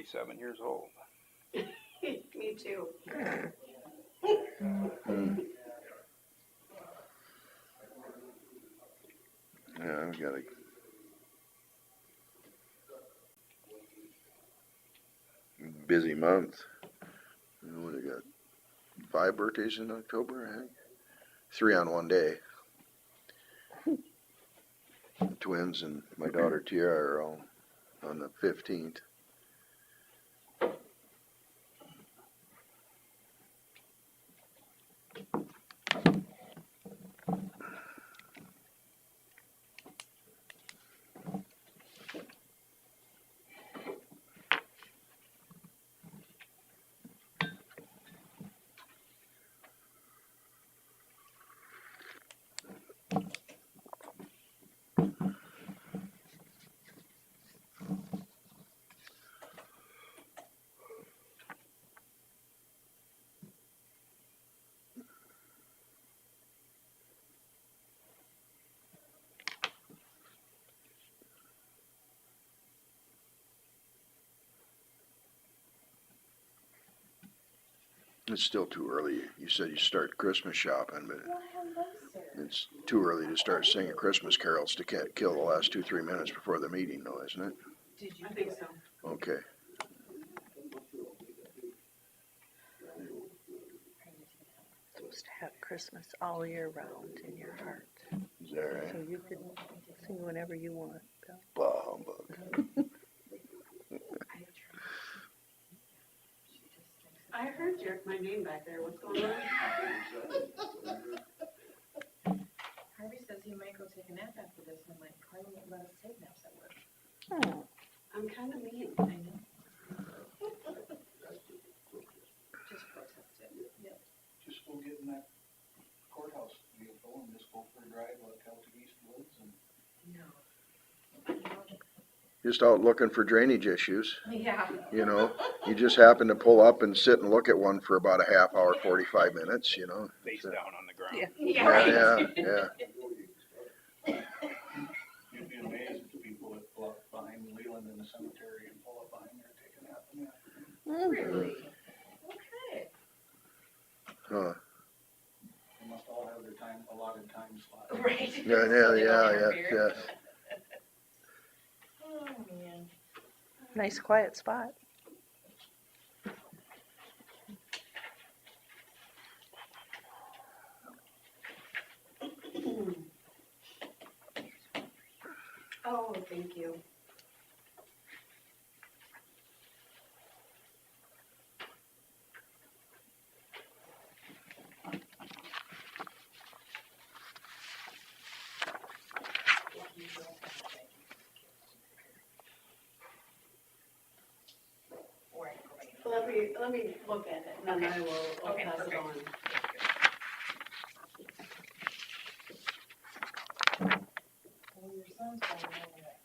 47 years old. Me too. Yeah, I've got a busy month. You know, I got 5 birthdays in October, I think. 3 on one day. The twins and my daughter Tiara are all on the 15th. It's still too early. You said you start Christmas shopping, but it's too early to start singing Christmas carols to kill the last 2-3 minutes before the meeting, though, isn't it? Did you? I think so. Okay. Supposed to have Christmas all year round in your heart. Is that right? So you can sing whenever you want, Bill. Bah humbug. I heard my name back there. What's going on? Harvey says he might go take a nap after this, and I'm like, Carly won't let us take naps at work. Oh, I'm kind of mean. I know. Just protest it. Yep. Just go get in that courthouse vehicle and just go for a drive out to East Woods and. No. Just out looking for drainage issues. Yeah. You know, you just happen to pull up and sit and look at one for about a half hour, 45 minutes, you know. Face down on the ground. Yeah. Yeah. Yeah. You'd be amazed at the people that pull up behind Leland in the cemetery and pull up behind there, take a nap in there. Really? Okay. Huh. They must all have their allotted time slot. Right. Yeah. Oh, man. nice quiet spot. Oh, thank you. Let me look at it, and then I'll Okay, pass it perfect. on. Well, your son's probably over there.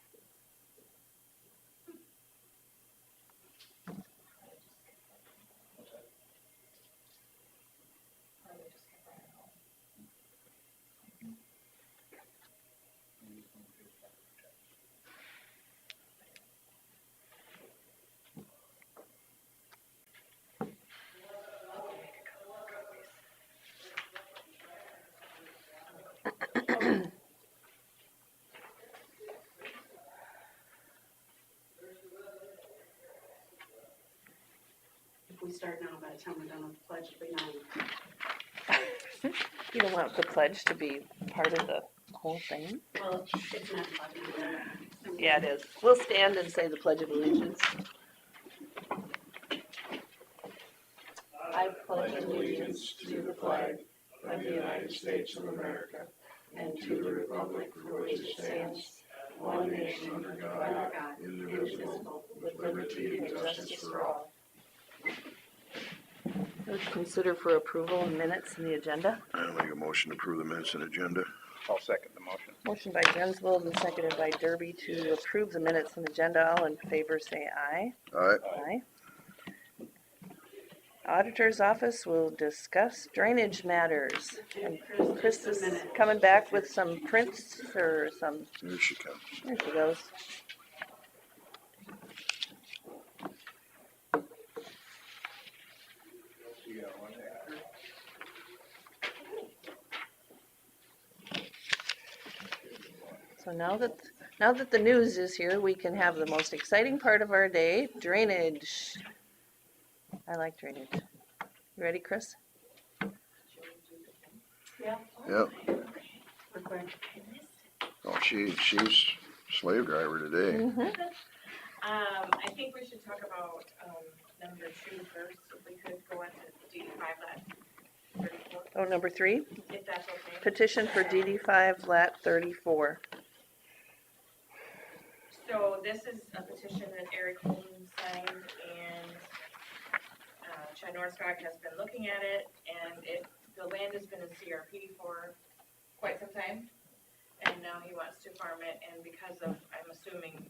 Probably just kept running home. If we start now, by the time we're done with the pledge, it'll be 9. You don't want the pledge to be part of the whole thing? Well, it's not 11. Yeah, it is. We'll stand and say the Pledge of Allegiance. I pledge allegiance to the flag of the United States of America and to the republic for which it stands, one nation under God, indivisible, with liberty and justice for all. Let's consider for approval of minutes in the agenda. I'll make a motion to approve the minutes and agenda. I'll second the motion. Motion by Jensvold and seconded by Derby to approve the minutes and agenda. All in favor say aye. All right. Aye. Auditor's office will discuss drainage matters. And Chris is coming back with some prints or some, Here she comes. there she goes. So now that the news is here, we can have the most exciting part of our day, drainage. I like drainage. You ready, Chris? Yeah. Yep. We're going. Oh, she's slave driver today. Mm-hmm. I think we should talk about, number 2 first, if we could go on to DD 5 lat 34, Oh, number 3, if that's okay. petition for DD5 lat 34. So this is a petition that Eric Holden signed, and Chad Norskog has been looking at it, and the land has been in CRP for quite some time, and now he wants to farm it, and because I'm assuming,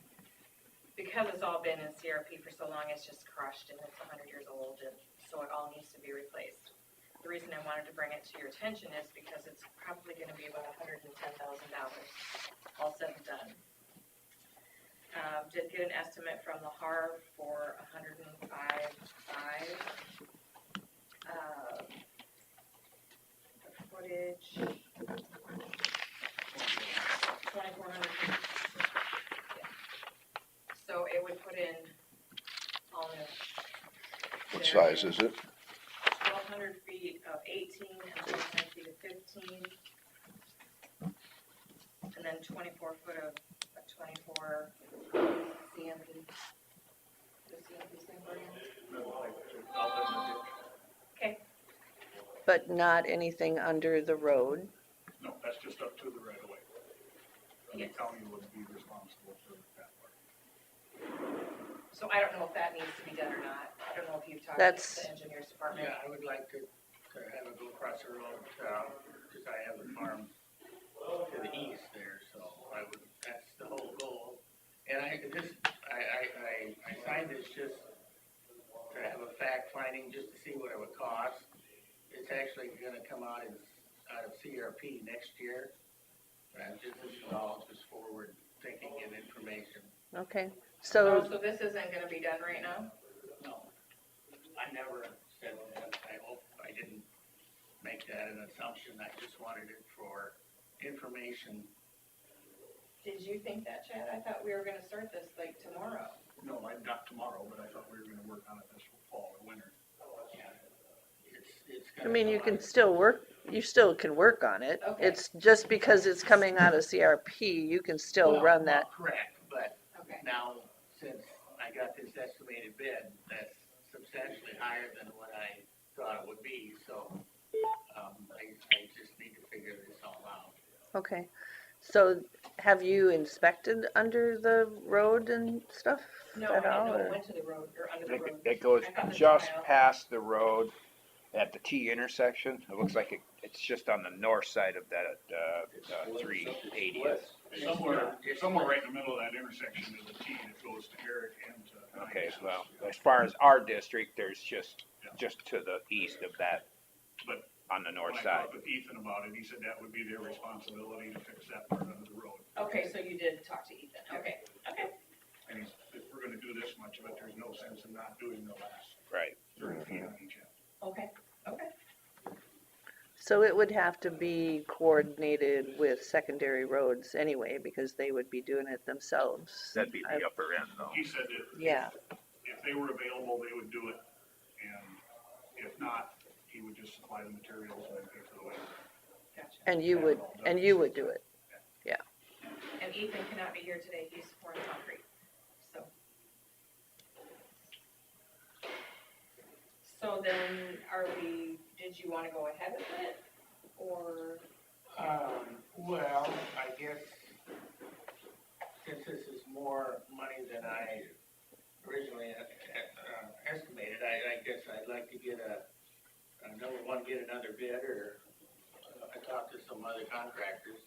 because it's all been in CRP for so long, it's just crushed, and it's 100 years old, and so it all needs to be replaced. The reason I wanted to bring it to your attention is because it's probably gonna be about $110,000, all said and done. Did get an estimate from the HAR for 105.5. The footage, 2,400 feet. Yeah. So it would put in all in. What size is it? 1,200 feet of 18 and 1,200 feet of 15. And then 24 foot of 24 CMP. The CMP stand for you? Okay, But not anything under the road. No, that's just up to the right of way. And the Yes. county would be responsible for that part. so I don't know if that needs to be done or not. I don't know if you've talked to That's- the engineers department. Yeah, I would like to have it go across the road, because I have a farm to the east there, so that's the whole goal. And I signed this just to have a fact finding, just to see what it would cost. It's actually gonna come out of CRP next year. And this is all just forward thinking and information. Okay, So so, this isn't gonna be done right now? No, I never said that. I hope I didn't make that an assumption. I just wanted it for information. Did you think that, Chad? I thought we were gonna start this like tomorrow. No, not tomorrow, but I thought we were gonna work on it this fall or winter. Yeah, it's I gonna mean, you come can out. still can work on it. Okay. It's just because it's coming out of CRP, you can still Well, run that. Correct, but Okay. now, since I got this estimated bid, that's substantially higher than what I thought it would be, so, I just need to figure this all out. Okay, so have you inspected under the road and stuff No, I at didn't all? know it or- went to the road, or under the road. It goes I thought the just tile- past the road at the T intersection. It looks like it's just on the north side of that, 380th. Somewhere right in the middle of that intersection is a T that goes to Eric and to. Okay, well, as far as our district, there's just to the east of that, But on the north when I side. talked with Ethan about it, he said that would be their responsibility to fix that part under the road. Okay, so you did talk to Ethan, okay, okay. And if we're gonna do this much of it, there's no sense in not doing the last Right. 30 feet on each end. Okay, okay. So it would have to be coordinated with secondary roads anyway, because they would be doing it themselves. That'd be the upper end though. He said that Yeah, if they were available, they would do it, and if not, he would just supply the materials and then pay for the labor. Gotcha. and you would do it. And Ethan cannot be here today, he's pouring concrete, so. So then, did you wanna go ahead with it, or, Well, I guess, since this is more money than I originally estimated, I guess I'd like to get number one, get another bid, or I talked to some other contractors.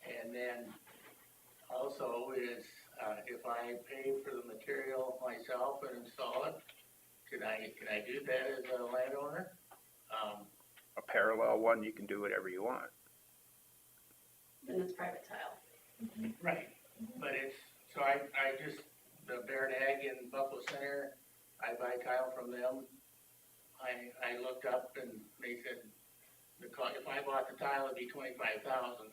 And then also is, if I pay for the material myself and install it, can I do that as a landowner? A parallel one, you can do whatever you want. Then it's private tile. Right, but so I just, the Baird Ag in Buffalo Center, I buy tile from them. I looked up and they said, if I bought the tile, it'd be $25,000.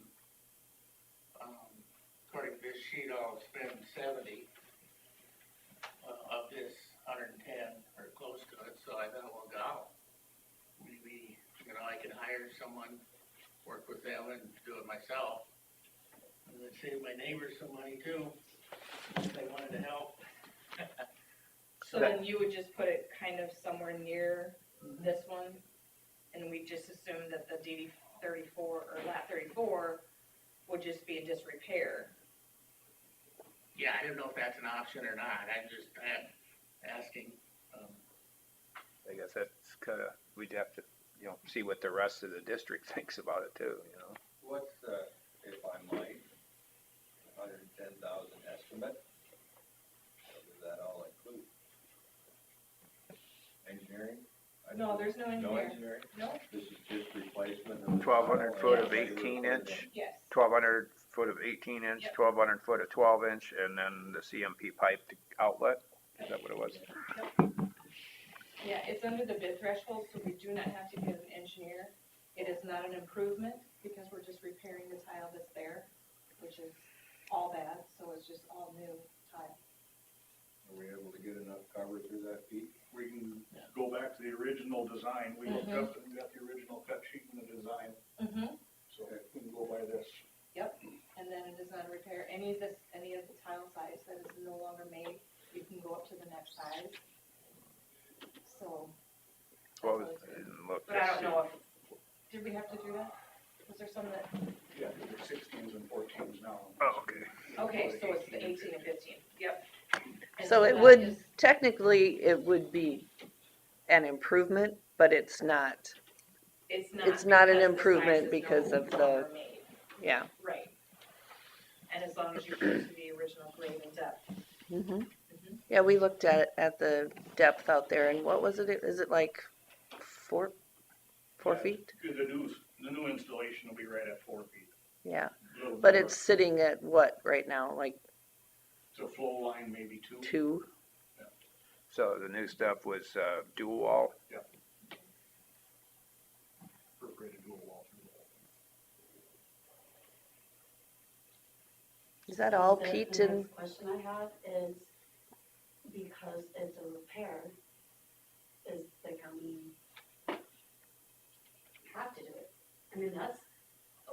according to this sheet, I'll spend 70 of this 110 or close to it, so I thought, well, God, maybe, you know, I could hire someone, work with them and do it myself. And then save my neighbors some money too, if they wanted to help. So then you would just put it kind of somewhere near this one, and we just assume that the DD 34 or lat 34 would just be a disrepair. Yeah, I don't know if that's an option or not, I'm just asking. I guess that's kinda, we'd have to, you know, see what the rest of the district thinks about it too, you know? What's the, if I might, 110,000 estimate? What does that all include? Engineering? No, there's no No engineer. engineering? No? This is just replacement of. 1,200 foot of Yeah. 18-inch, Yes. 1,200 foot of 18-inch, Yep. 1,200 foot of 12-inch, and then the CMP pipe outlet. Is that what it was? Yeah, it's under the bid threshold, so we do not have to get an engineer. It is not an improvement, because we're just repairing the tile that's there, which is all bad, so it's just all new tile. Are we able to get enough cover through that peak? We can go back to the original design, we looked up and got the original cut sheet and the design, Mm-hmm. so we can go by this. And then it is not a repair, any of the tile size that is no longer made, you can go up to the next size. So. What was, that's what I it's- didn't look. But I don't know if, did we have to do that? Was there some that, Yeah, there's 16s and 14s now. Oh, okay. okay, so it's the 18 and 15, yep. And So it that would, is- technically, it would be an improvement, but it's not, It's an because the size improvement is because no of the- longer made. yeah. Right. And as long as you keep to the original grade and depth. hmm Yeah, we looked at the depth out there, and what was it? Is it like four Yeah. feet? The new installation will be right at 4 feet. Yeah, A little but more. it's sitting at what right now, like It's a flow line, maybe 2. 2? So the new stuff was dual wall. Perforated dual wall through the whole thing. Is that all, The Pete? next And question I have is, because it's a repair, is the county have to do it? I mean, that's,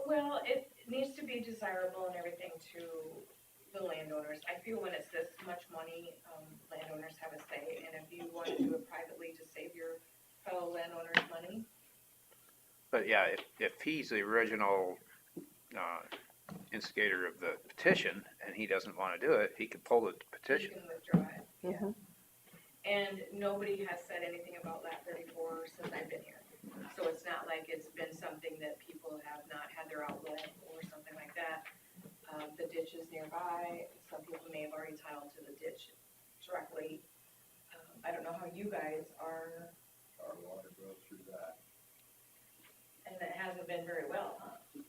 Well, it needs to be desirable and everything to the landowners. I feel when it's this much money, landowners have a say, and if you want to do it privately to save your fellow landowners money, But yeah, if he's the original instigator of the petition and he doesn't want to do it, he could pull the you petition. can withdraw it. Mhm. And nobody has said anything about lat 34 since I've been here. So it's not like it's been something that people have not had their outlet or something like that. The ditch is nearby, some people may have already tiled to the ditch directly. I don't know how you guys are, Our water goes through that. and it hasn't been very well, huh?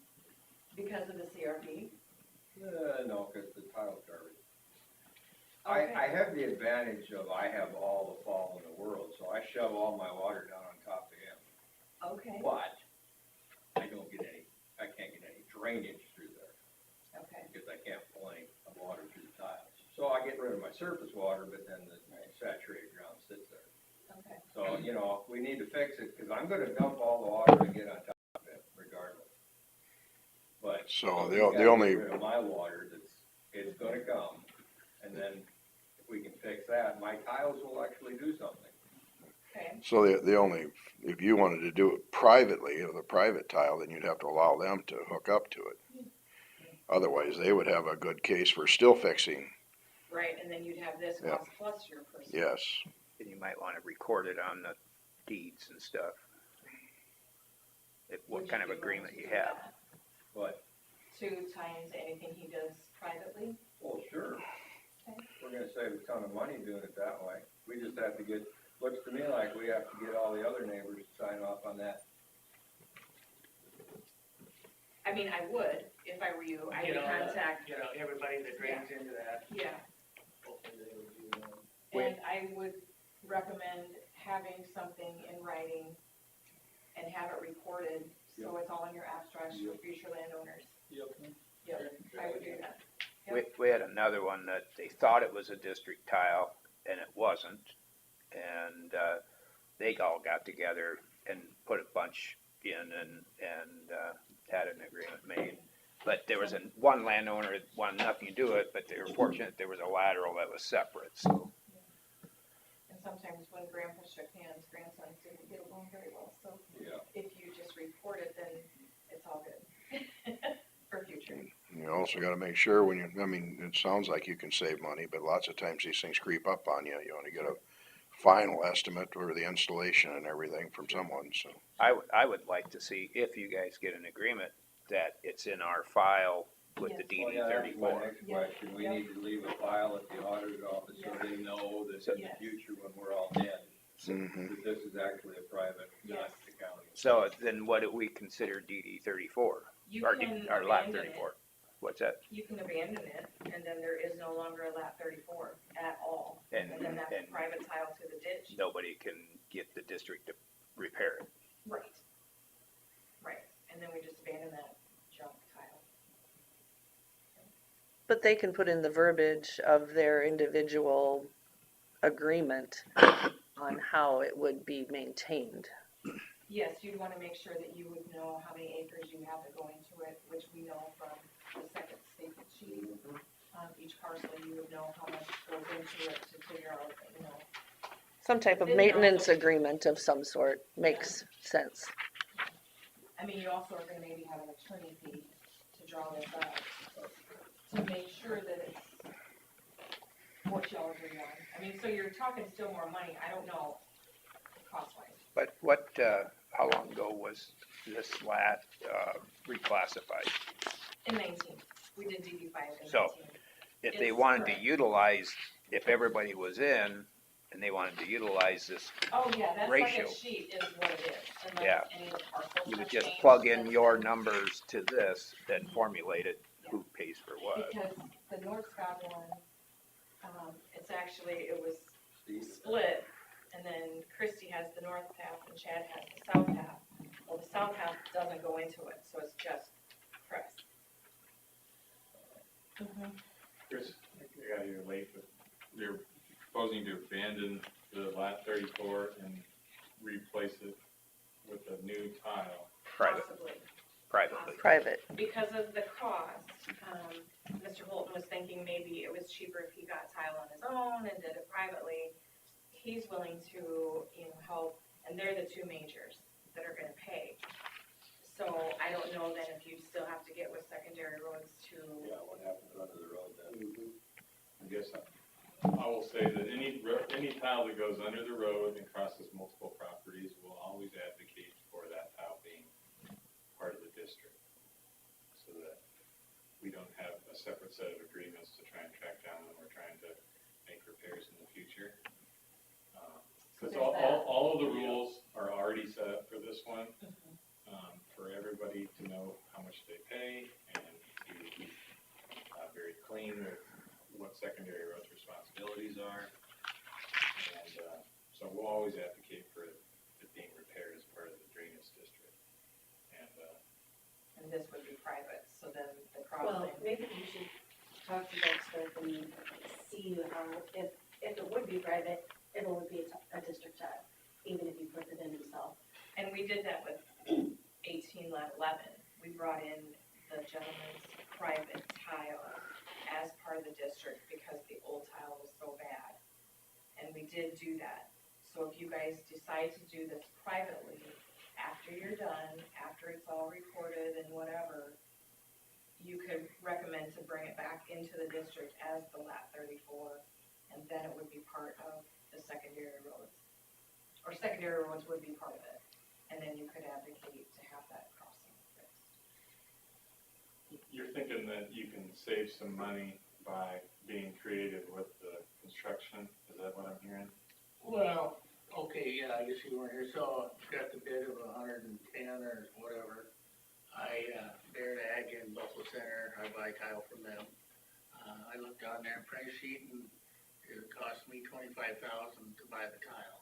Because of the CRP? No, cause the tile's garbage. Okay. I have the advantage of I have all the fall in the world, so I shove all my water down on top of him. Okay, But I can't get any drainage through there okay, because I can't pull any water through the tiles. So I get rid of my surface water, but then the saturated ground sits there. okay. So, you know, we need to fix it because I'm gonna dump all the water I get on top of it regardless. But. So we the gotta only, get rid of my water it's gonna come, and then if we can fix that, my tiles will actually do something. Okay, so the only, if you wanted to do it privately, with a private tile, then you'd have to allow them to hook up to it. Otherwise, they would have a good case for still fixing, right, and then you'd have this Yeah. cost plus your person. yes. And you might want to record it on the deeds and stuff. What Would kind of be willing agreement to you do have. that? But, To tie into anything he does privately? well, sure, Okay. we're gonna save a ton of money doing it that way. We just have to get, looks to me like we have to get all the other neighbors to sign off on that. I mean, I would, if I were you, I You would know, contact, You know, everybody that drains into that, yeah, hopefully they would do that. and I would recommend having something in writing and have it recorded, so it's all in your abstracts for future landowners. Yep. Yep, I would do that. We had another one that they thought it was a district tile and it wasn't. And, they all got together and put a bunch in and had an agreement made. But there was one landowner that wanted nothing to do it, but they were fortunate there was a lateral that was separate, so. And sometimes when grandpa shook hands, grandsons didn't get along very well, so Yeah. if you just report it, then it's all good for future. You also gotta make sure when you, I mean, it sounds like you can save money, but lots of times these things creep up on you. You wanna get a final estimate for the installation and everything from someone, so. I would like to see, if you guys get an agreement, that it's in our file with the Yes. Well, DD yeah, that's my 34. next question. We need to leave a file at the auditor's office so they know that in the Yes. future when we're all dead, Mhm. that this is actually a private, not Yes. the county. So then what do we consider DD 34? You Or can Or lot abandon it, 34? What's that? you can abandon it, and then there is no longer a lat 34 at all. And, And then that's and private tile to the ditch. nobody can get the district to repair it. Right. Right, and then we just abandon that junk tile. But they can put in the verbiage of their individual agreement on how it would be maintained. Yes, you'd wanna make sure that you would know how many acres you have to go into it, which we know from the second statement sheet. Each parcel, you would know how much goes into it to figure out, you know, Some type of Then maintenance also- agreement of some sort makes sense. I mean, you also are gonna maybe have an attorney fee to draw this up, to make sure that it's what y'all agree on. I mean, so you're talking still more money, I don't know, cost-wise. But what, how long ago was this lat, reclassified? In 19, we did DD5 in So- 19. If they It's wanted to correct. utilize, if everybody was in and they wanted to utilize this, Oh, yeah, that ratio. second sheet is what it is, Yeah. unless any of the parcels you would have just changed, plug in then- your numbers to this, then formulate it, who pays for what. Because the North Scott one, it's actually, it was split, and then Christie has the north half and Chad has the south half. Well, the south half doesn't go into it, so it's just Chris. Chris, I got here late, but they're proposing to abandon the lat 34 and replace it with a new tile. Possibly. Privately. Private. Because of the cost, Mr. Holton was thinking maybe it was cheaper if he got tile on his own and did it privately. He's willing to, help, and they're the two majors that are gonna pay. So I don't know then if you still have to get with secondary roads to, Yeah, what happens under the road then? I guess I will say that any tile that goes under the road and crosses multiple properties will always advocate for that tile being part of the district. So that we don't have a separate set of agreements to try and track down when we're trying to make repairs in the future. Because There's that. all of the rules are already set up for this one, for everybody to know how much they pay and to be very clean with what secondary roads responsibilities are. And so we'll always advocate for it being repaired as part of the drainage district. and this would be private, so then the Well, crossing. maybe we should talk to Dexter and see how, if it would be private, if it would be a district tile, even if he puts it in himself. And we did that with 18 lot 11. We brought in the gentleman's private tile as part of the district because the old tile was so bad. And we did do that. So if you guys decide to do this privately, after you're done, after it's all recorded and whatever, you could recommend to bring it back into the district as the lat 34, and then it would be part of the secondary roads. Or secondary roads would be part of it, and then you could advocate to have that crossing fixed. You're thinking that you can save some money by being creative with the construction, is that what I'm hearing? Well, okay, yeah, I guess you weren't here, so got the bid of 110 or whatever. They're the ag in Buffalo Center, I buy tile from them. I looked on their price sheet and it would cost me $25,000 to buy the tile.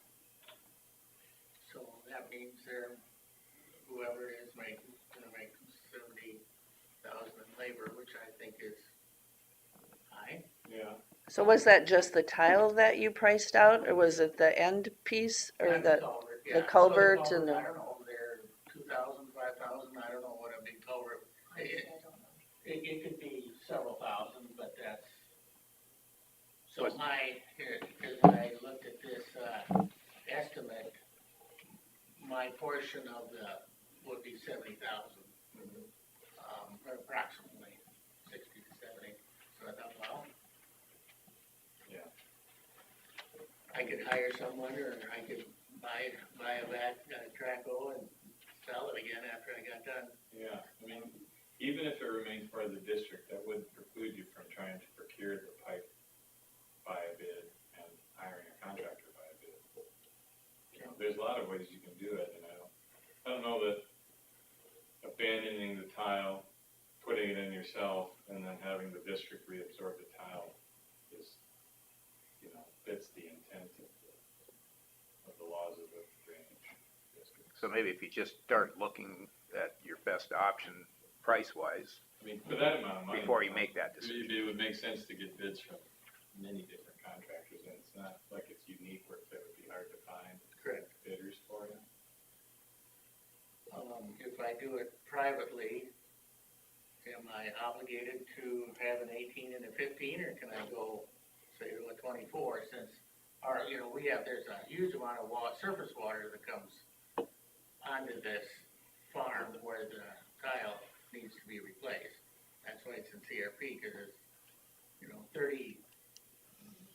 So that means whoever it is gonna make $70,000 in labor, which I think is So was that just the tile that you priced out, or was it the end piece, or And the, culvert, the yeah. So culvert and I the, don't know, they're 2,000, 5,000, I don't know what a big culvert. It could be several thousand, but that's, so Was- as I looked at this, estimate, my portion of would be 70,000. Or approximately 60 to 70, so I thought, well. Yeah. I could hire someone, or I could buy a traco and sell it again after I got done. Yeah, I mean, even if it remains part of the district, that wouldn't preclude you from trying to procure the pipe by a bid and hiring a contractor by a bid. You know, there's a lot of ways you can do it, and I don't know that abandoning the tile, putting it in yourself, and then having the district reabsorb the tile is, you know, fits the intent of the laws of the drainage district. So maybe if you just start looking at your best option price-wise, I mean, for that amount of money. before you make that decision. It would make sense to get bids from many different contractors, and it's not like it's unique where it would be hard to find Correct. bidders for it. If I do it privately, am I obligated to have an 18 and a 15, or can I go, say, to a 24, since there's a huge amount of surface water that comes onto this farm where the tile needs to be replaced. That's why it's in CRP, because it's,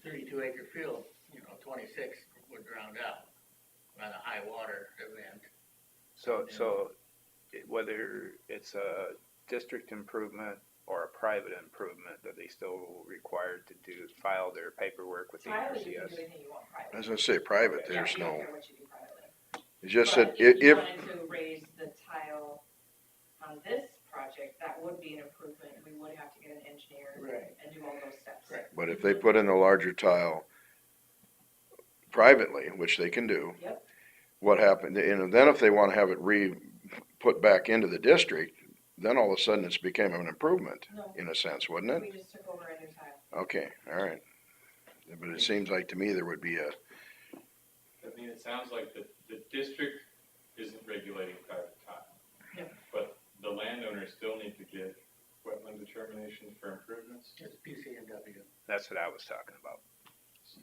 32 acre field, 26 would drown out on a high water event. So whether it's a district improvement or a private improvement, that they still required to file their paperwork with the Private, you can NRCS? do anything you want private. I was gonna say private, Yeah, there's we don't no, care what you do privately. it's just But that if you if, wanted to raise the tile on this project, that would be an improvement, we would have to get an engineer Right. and do all those steps. Right. but if they put in the larger tile privately, which they can do. Yep. What happened, and then if they wanna have it put back into the district, then all of a sudden it's became an improvement, No, in a sense, wouldn't it? we just took over a new tile. Okay, all right. But it seems like to me there would be a, I mean, it sounds like the district isn't regulating private tile. No. But the landowners still need to get wetland determination for improvements. It's PCNW. That's what I was talking about.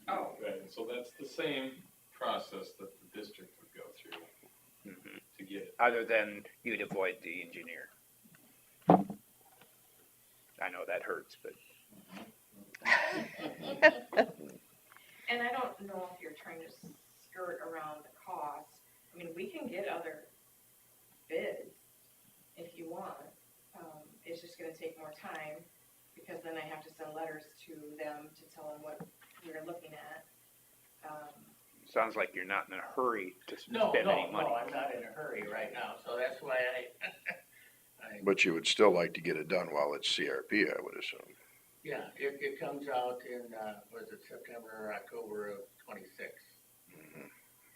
Oh. Right, and so that's the same process that the district would go through Mhm. to get it. Other than you'd avoid the engineer. I know that hurts, but And I don't know if you're trying to skirt around the cost. I mean, we can get other bids if you want. It's just gonna take more time, because then I have to send letters to them to tell them what we're looking at. sounds like you're not in a hurry to No, spend any money. I'm not in a hurry right now, so that's why but you would still like to get it done while it's CRP, I would assume. yeah, it comes out in, was it September or October of 26.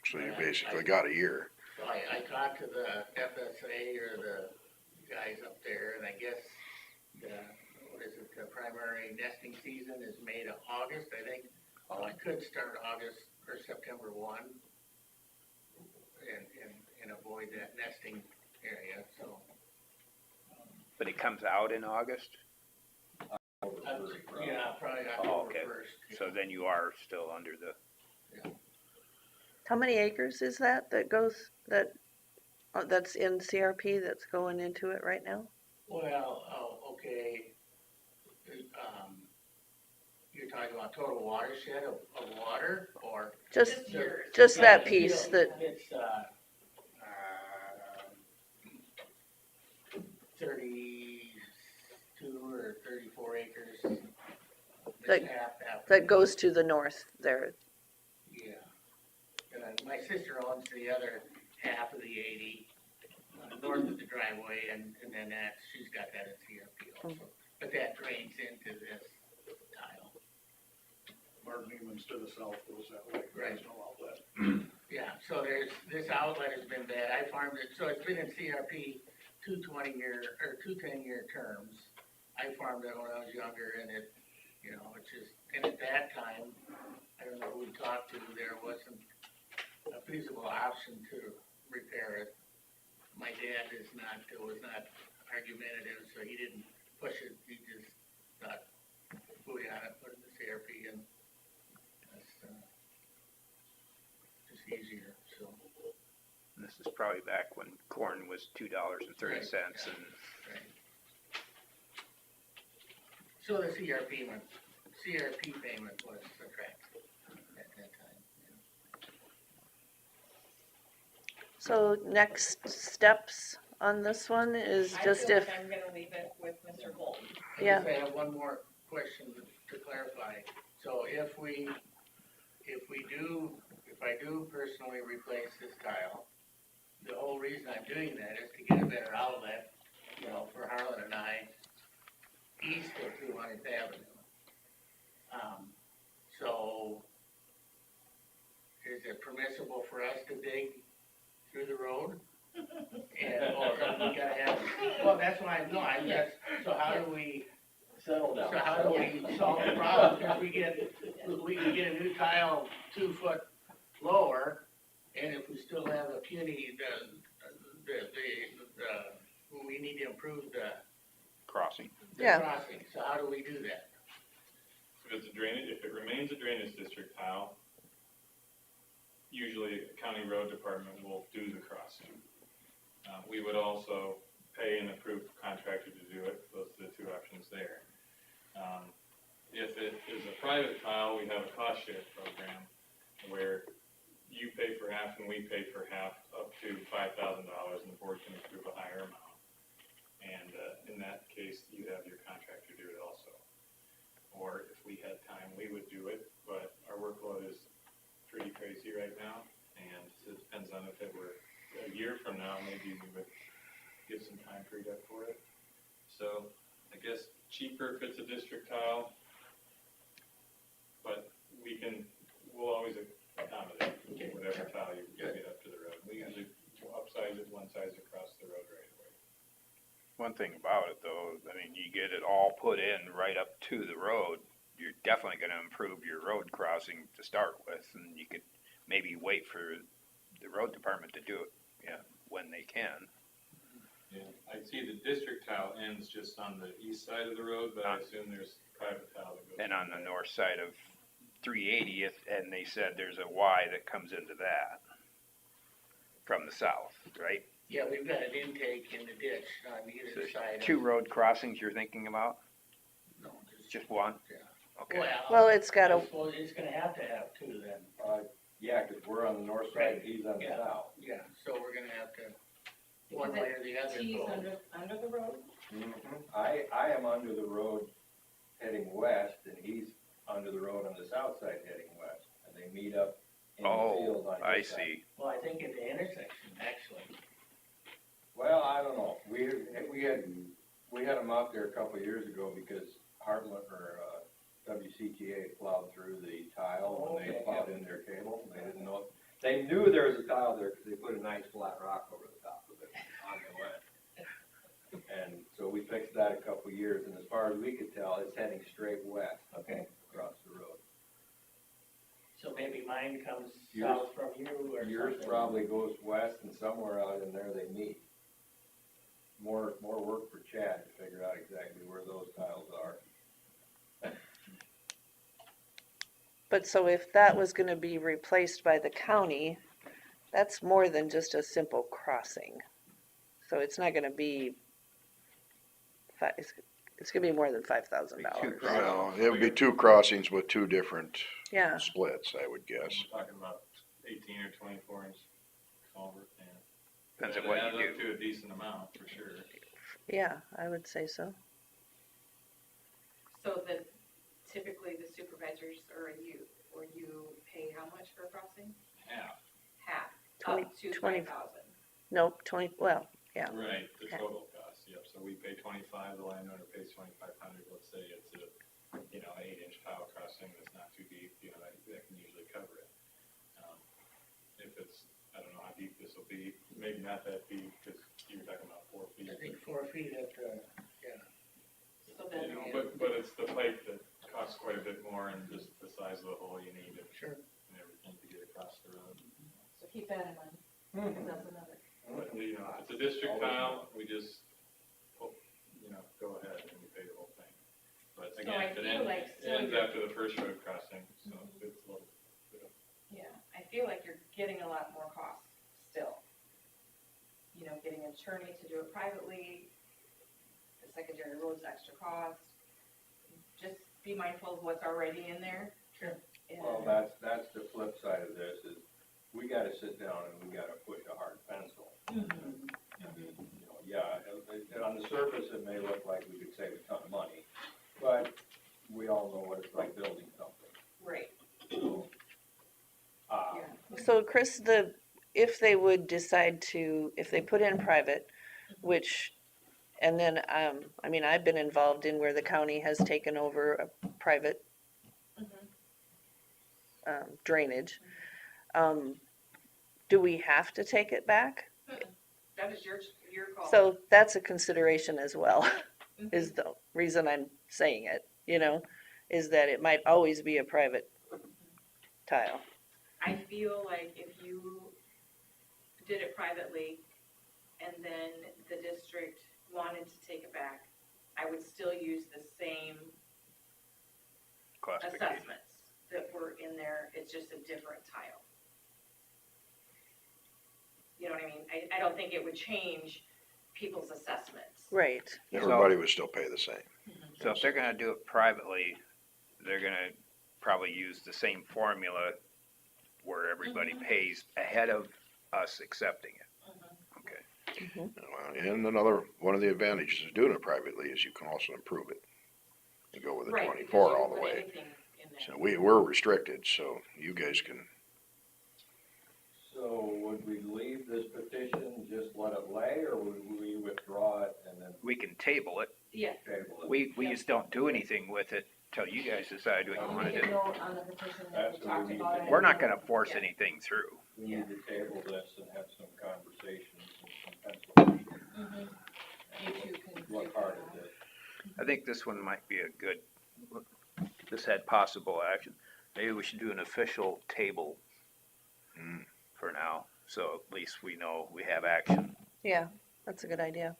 So you Yeah, basically got a year. So I talked to the FSA or the guys up there, and I guess the primary nesting season is May to August, I think. Well, I could start August or September 1 and avoid that nesting area, so. But it comes out in August, Yeah, probably Oh, October okay. 1st. so then you are still under the, how many acres is that that's in CRP that's going into it right now? Well, okay, you're talking about total watershed of water, or? Just, yours. just Yeah, that the piece field, that, It's, 32 or 34 acres. It's That- half. that goes to the north there. Yeah. And my sister owns the other half of the 80, north of the driveway, and then she's got that at CRP also. But that drains into this tile. Martin Neiman's to the south goes that way, Right. there's no outlet. Yeah, so this outlet has been bad. I farmed it, so it's been in CRP two 10-year terms. I farmed it when I was younger, and it's just and at that time, I don't know who we talked to, there wasn't a feasible option to repair it. My dad was not argumentative, so he didn't push it, he just thought, buoy on it, put it in the CRP, and that's, just easier, so. And this is probably back when corn was $2.30 and Right. So the CRP payment was attractive at that time, yeah. So next steps on this one is I just feel if, like I'm gonna leave it with Mr. Bolton. I Yeah. guess I have one more question to clarify. So if I do personally replace this tile, the whole reason I'm doing that is to get a better outlet, you know, for Harlan and I, east of 200th Avenue. So is it permissible for us to dig through the road? And, or we gotta have, well, that's why so how do we, Settle down. so how do we solve the problem? Because we can get a new tile 2 foot lower, and if we still have a puny, we need to improve the crossing. Yeah. crossing. So how do we do that? If it remains a drainage district tile, usually a county road department will do the crossing. We would also pay an approved contractor to do it. Those are the two options there. If it is a private tile, we have a cost share program where you pay for half and we pay for half, up to $5,000, and the board can approve a higher amount. And in that case, you have your contractor do it also. Or if we had time, we would do it, but our workload is pretty crazy right now, and it depends on if it were a year from now, maybe we would get some time freed up for it. So I guess cheaper if it's a district tile, but we'll always accommodate whatever tile you get up to the road. We usually upsize it, one size across the road right away. One thing about it though, I mean, you get it all put in right up to the road, you're definitely gonna improve your road crossing to start with, and you could maybe wait for the road department to do it, when they can. Yeah, I see the district tile ends just on the east side of the road, but I assume there's private tile that goes. And on the north side of 380th, and they said there's a Y that comes into that from the south, right? Yeah, we've got an intake in the ditch on either side. Two road crossings you're thinking about? No, Just one? Yeah. Okay. well, it's got a, Well, it's gonna have to have two then. Yeah, 'cause we're on the north side, and he's on the Yeah. south. Yeah, so we're gonna have to, one Because way or the other. T's go. under the road? I am under the road heading west, and he's under the road on the south side heading west, and they meet up in the field Oh, on I his side. see. Well, I think at the intersection, actually. Well, I don't know, we had them out there a couple of years ago because Heartland, or, WCTA plowed through the tile when they plowed in their cable, and they didn't know, they knew there was a tile there because they put a nice flat rock over the top of it on the west. And so we fixed that a couple of years, and as far as we could tell, it's heading straight west. Okay. Across the road. So maybe mine comes Yours- south from you or something. Yours probably goes west, and somewhere out in there they meet. More work for Chad to figure out exactly where those tiles are. but so if that was gonna be replaced by the county, that's more than just a simple crossing. So it's not gonna be, it's gonna be more than $5,000. Well, it would be two crossings with two different Yeah, splits, I would guess. We're talking about 18 or 24 inch culvert, and Depends on it what adds you up do. to a decent amount for sure. yeah, I would say so. So then typically the supervisors or you pay how much for crossing? Half, Half, 20 up to 20. 5,000. Nope, 20, well, yeah, right, the Okay. total cost, yep, so we pay 25, the landowner pays 2,500, let's say it's a, 8-inch tile crossing that's not too deep, that can usually cover it. If it's, I don't know how deep this will be, maybe not that deep, because you were talking about 4 feet. I think 4 feet at, So then But it's the pipe that costs quite a bit more and just the size of the hole you need and Sure. everything to get across the road. So keep that in mind, because that's another. But, you know, if it's a district tile, we just, go ahead and we pay the whole thing. But So again, I if it feel like still ends you're- after the first road crossing, so it's a little bit of. Yeah, I feel like you're getting a lot more cost still. You know, getting an attorney to do it privately, the secondary road's extra cost. Just be mindful of what's already in there. Sure. And- Well, that's the flip side of this, is we gotta sit down and we gotta push a hard pencil. Mhm. You know, yeah, on the surface, it may look like we could save a ton of money, but we all know what it's like building something. Right, So, yeah. So Chris, if they would decide to, if they put in private, which, and then, I mean, I've been involved in where the county has taken over a private Mhm. drainage. Do we have to take it back? That is your call. So that's a consideration as well, Mhm. is the reason I'm saying it, is that it might always be a private tile. I feel like if you did it privately and then the district wanted to take it back, I would still use the same Classification. assessments that were in there, it's just a different tile. You know what I mean? I don't think it would change people's assessments. Right. Everybody would still pay the same. So if they're gonna do it privately, they're gonna probably use the same formula where everybody pays ahead of us accepting it. Mhm. Okay. Well, and another, one of the advantages of doing it privately is you can also improve it. And go with the Right, because 24 you all can the put way. anything in there. So we're restricted, so you guys can, so would we leave this petition, just let it lay, or would we withdraw it and then We can table it. Yeah. table it? We just don't do anything with it till you guys decide what you wanna Make a do. note on the petition that That's we what talked we need about. to it. do. We're not gonna force Yeah. anything through. We need to table this and have some conversations and some pencil, Mhm. You two can. look figure hard it at out. this. I think this one might be a good, this had possible action. Maybe we should do an official table Mm. for now, so at least we know we have action. Yeah, that's a good idea.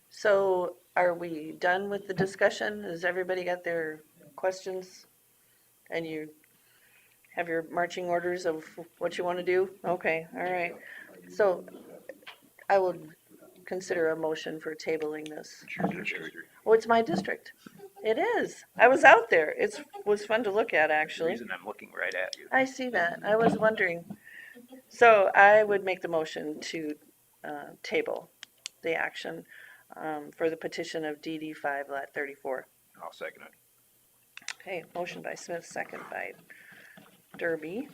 So are we done with the discussion? Has everybody got their questions? And you have your marching orders of what you want to do? Okay, all right. So I will consider a motion for tabling this. it's your district. Oh, it's my district. It is. I was out there. It was fun to look at, The actually. reason I'm looking right at you. I see that. I was wondering. So I would make the motion to table the action for the petition of DD 5 Lot 34. I'll second it. Okay, motion by Smith, second by Derby.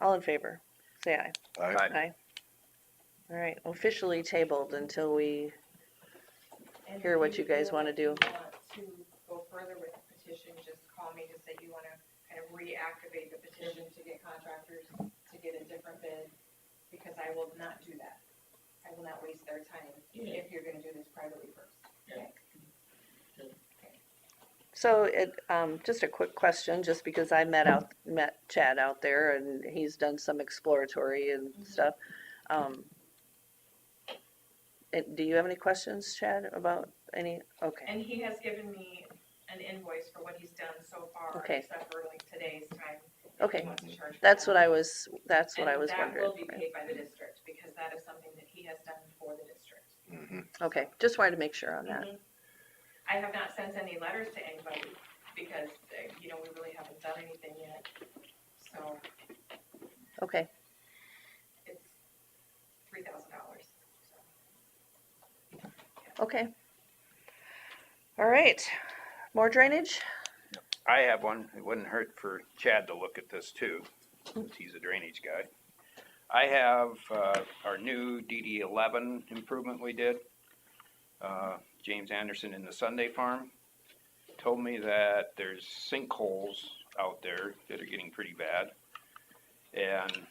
All in favor, say aye. Aye. Aye. All right, officially tabled until we, And hear if what you guys feel wanna like do. you want to go further with the petition, just call me to say you wanna kind of reactivate the petition to get contractors to get a different bid, because I will not do that. I will not waste their time if you're gonna do this privately first. Yeah. so just a quick question, just because I met Chad out there and he's done some exploratory and stuff. Do you have any questions, Chad, about any, okay, And he has given me an invoice for what he's done so far, Okay. except for like today's time. if Okay. he wants to charge for that's that. what I was And wondering. that will be paid by the district, because that is something that he has done for the district. Mhm. Okay, just wanted to make sure on that. Mhm. I have not sent any letters to anybody, because, we really haven't done anything yet. So Okay, it's $3,000. okay. All right, more drainage? I have one. It wouldn't hurt for Chad to look at this too, since he's a drainage guy. I have our new DD 11 improvement we did. James Anderson in the Sunday Farm told me that there's sinkholes out there that are getting pretty bad. And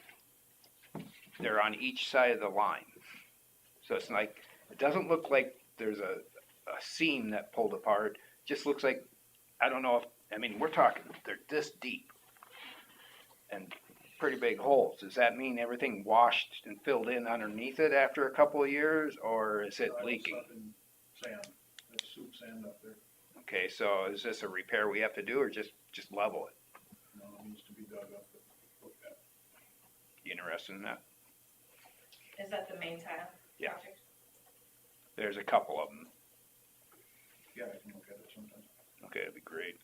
they're on each side of the line. So it's like, it doesn't look like there's a seam that pulled apart. Just looks like, I don't know I mean, we're talking, they're this deep and pretty big holes. Does that mean everything washed and filled in underneath it after a couple of years, or is it Tile leaking? stuck in Sand, that's soup sand up there, Okay, so is this a repair we have to do, or just level it? you know, it needs to be dug up and looked at. You interested in that? Is that the main tile Yeah. project? There's a couple of them. Yeah, I can look at it sometime. Okay, that'd be great.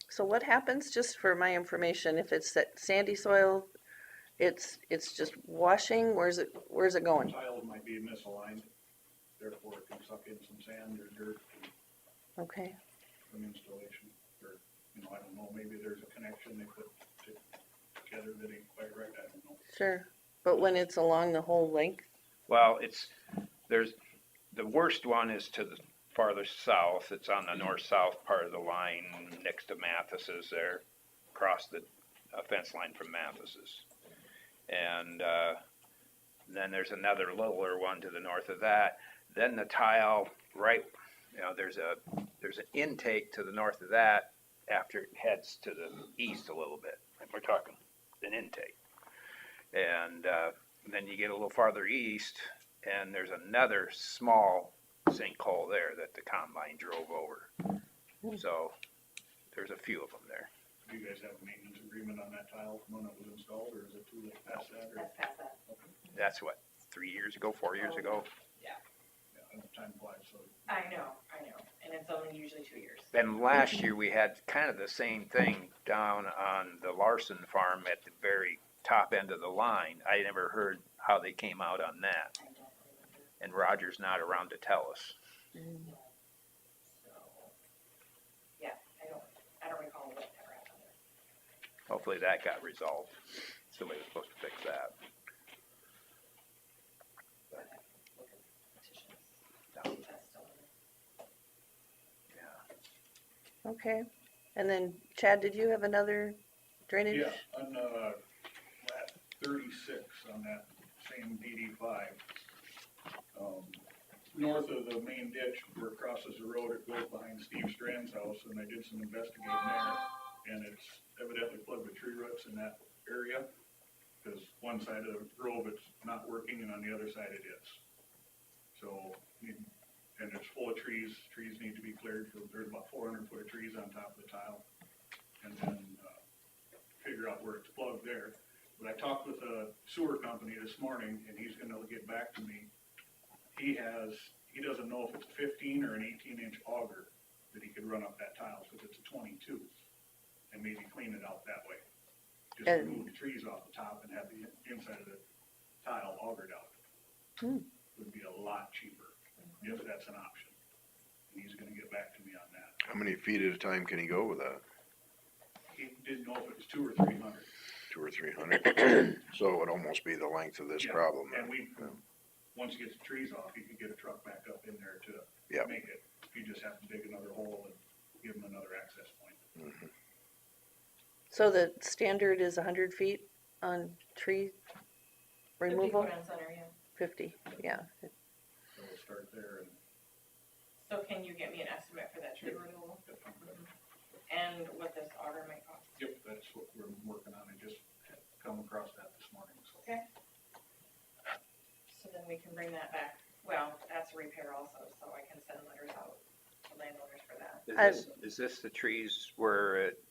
So what happens, just for my information, if it's that sandy soil, it's just washing, where's it going? Tiles might be misaligned, therefore it can suck in some sand or dirt Okay, from installation. Or, you know, I don't know, maybe there's a connection they put together that ain't quite right, I don't know. sure, but when it's along the whole length, Well, the worst one is to the farthest south. It's on the north-south part of the line next to Mathis's there, across the fence line from Mathis's. And then there's another littler one to the north of that. Then the tile right, you know, there's an intake to the north of that after it heads to the east a little bit. And we're talking an intake. And then you get a little farther east, and there's another small sinkhole there that the combine drove over. So there's a few of them there. Do you guys have a maintenance agreement on that tile from when it was installed, or is it too late past that, or? That's past that. That's what, 3 years ago, 4 years ago? Yeah, I know time flies, so. I know, and it's only usually 2 years. Then last year, we had kind of the same thing down on the Larson farm at the very top end of the line. I never heard how they came out on that, I don't remember, and Roger's not around to tell us. so, yeah, I don't recall what ever happened there. Hopefully that got resolved. Somebody was supposed to fix that. But look at petitions. That's still in there. Yeah. okay. And then Chad, did you have another drainage? Yeah, on, lat 36 on that same DD 5. North of the main ditch, where it crosses the road, it goes behind Steve Strand's house, and I did some investigating there. And it's evidently plugged with tree roots in that area, because one side of the grove it's not working, and on the other side it is. So, and it's full of trees need to be cleared, there's about 400 foot of trees on top of the tile. And then, figure out where it's plugged there. But I talked with a sewer company this morning, and he's gonna get back to me. He doesn't know if it's a 15 or an 18-inch auger that he could run up that tile, because it's a 22, and maybe clean it out that way. Just And- remove the trees off the top and have the inside of the tile augered out. Hmm. Would be a lot cheaper, if that's an option. And he's gonna get back to me on that. How many feet at a time can he go with that? He didn't know if it was 200 or 300. 200 or 300? So it would almost be the length of this Yeah, problem. And once he gets the trees off, he could get a truck back up in there to Yep. make it. You just have to dig another hole and give him another access point. Mhm. So the standard is 100 feet on tree 50 removal? foot on center, yeah. 50, yeah. So we'll start there and So can you get me an estimate for that tree removal? And what this auger might cost? yep, that's what we're working on. I just had come across that this morning, so. Okay. So then we can bring that back. Well, that's a repair also, so I can send letters out to landowners for that. Is this the trees where it,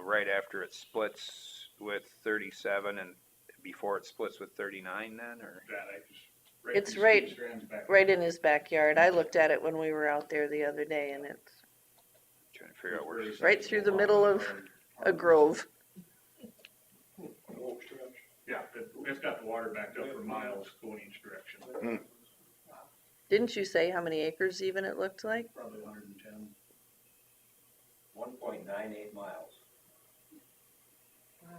right after it splits with 37 and before it splits with 39 then, or? That I just. It's from right- Steve Strand's back. Right in his backyard. I looked at it when we were out there the other day, and it's Trying to figure out where it's. right through the middle of a grove. Yeah, it's got the water backed up for miles going each direction. Didn't you say how many acres even it looked like? Probably 110. 1.98 miles.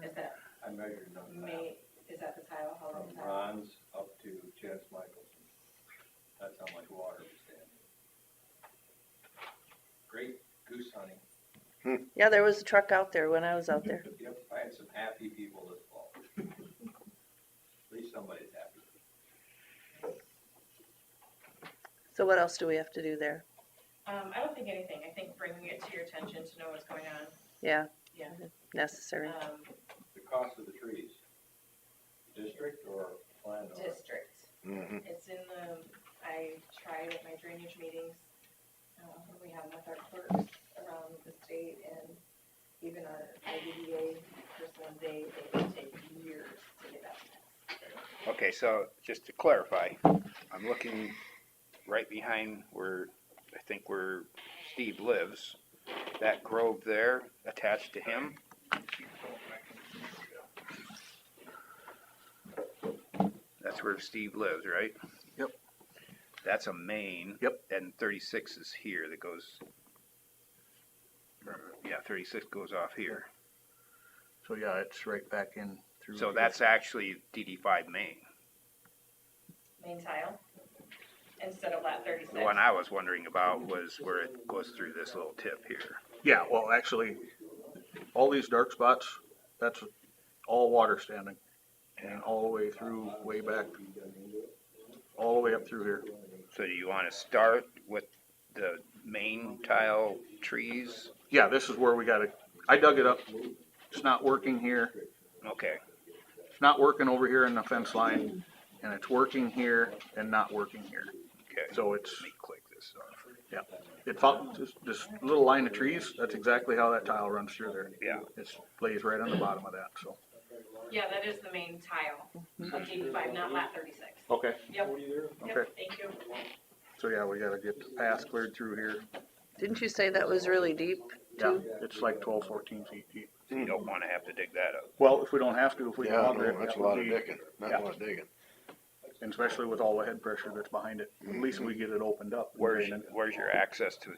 Is that I measured it on the map, is that the tile? How long from is that? Ron's up to Chance Michelson. That's how much water was standing. Great goose hunting. Yeah, there was a truck out there when I was out there. Yep, I had some happy people this fall. At least somebody's happy. So what else do we have to do there? I don't think anything, I think bringing it to your attention to know what's going on, Yeah, yeah. necessary. The cost of the trees, district or landowner? District, Mm-hmm. it's in the, I tried at my drainage meetings, we have with our clerks around the state and even our IDDA, just one day, they can take years to get that passed. Okay, so just to clarify, I'm looking right behind where, I think where Steve lives. That grove there attached to him, that's where Steve lives, right? Yep. That's a main. Yep. And 36 is here that goes, yeah, 36 goes off here. So yeah, it's right back in through. So that's actually DD5 main. Main tile, instead of lat 36. The one I was wondering about was where it goes through this little tip here. Yeah, well, actually, all these dark spots, that's all water standing. And all the way through, way back, all the way up through here. So do you want to start with the main tile trees? Yeah, this is where we gotta, I dug it up. It's not working here. Okay, It's not working over here in the fence line. And it's working here and not working here. okay. So it's, Let me click this off. it follows this little line of trees. That's exactly how that tile runs through there. Yeah. It lays right on the bottom of that, so. Yeah, that is the main tile of DD5, not lat 36. Okay. Yep, Okay. yep, thank you. So yeah, we gotta get the path cleared through here. Didn't you say that was really deep Yeah, too? it's like 12, 14 feet deep. So you don't want to have to dig that up. Well, if we don't have to, if we can Yeah, auger it, no, that's that a lot would of be, digging, not yeah. a lot of digging. and especially with all the head pressure that's behind it. At least we get it opened up. and Where's, draining. where's your access to?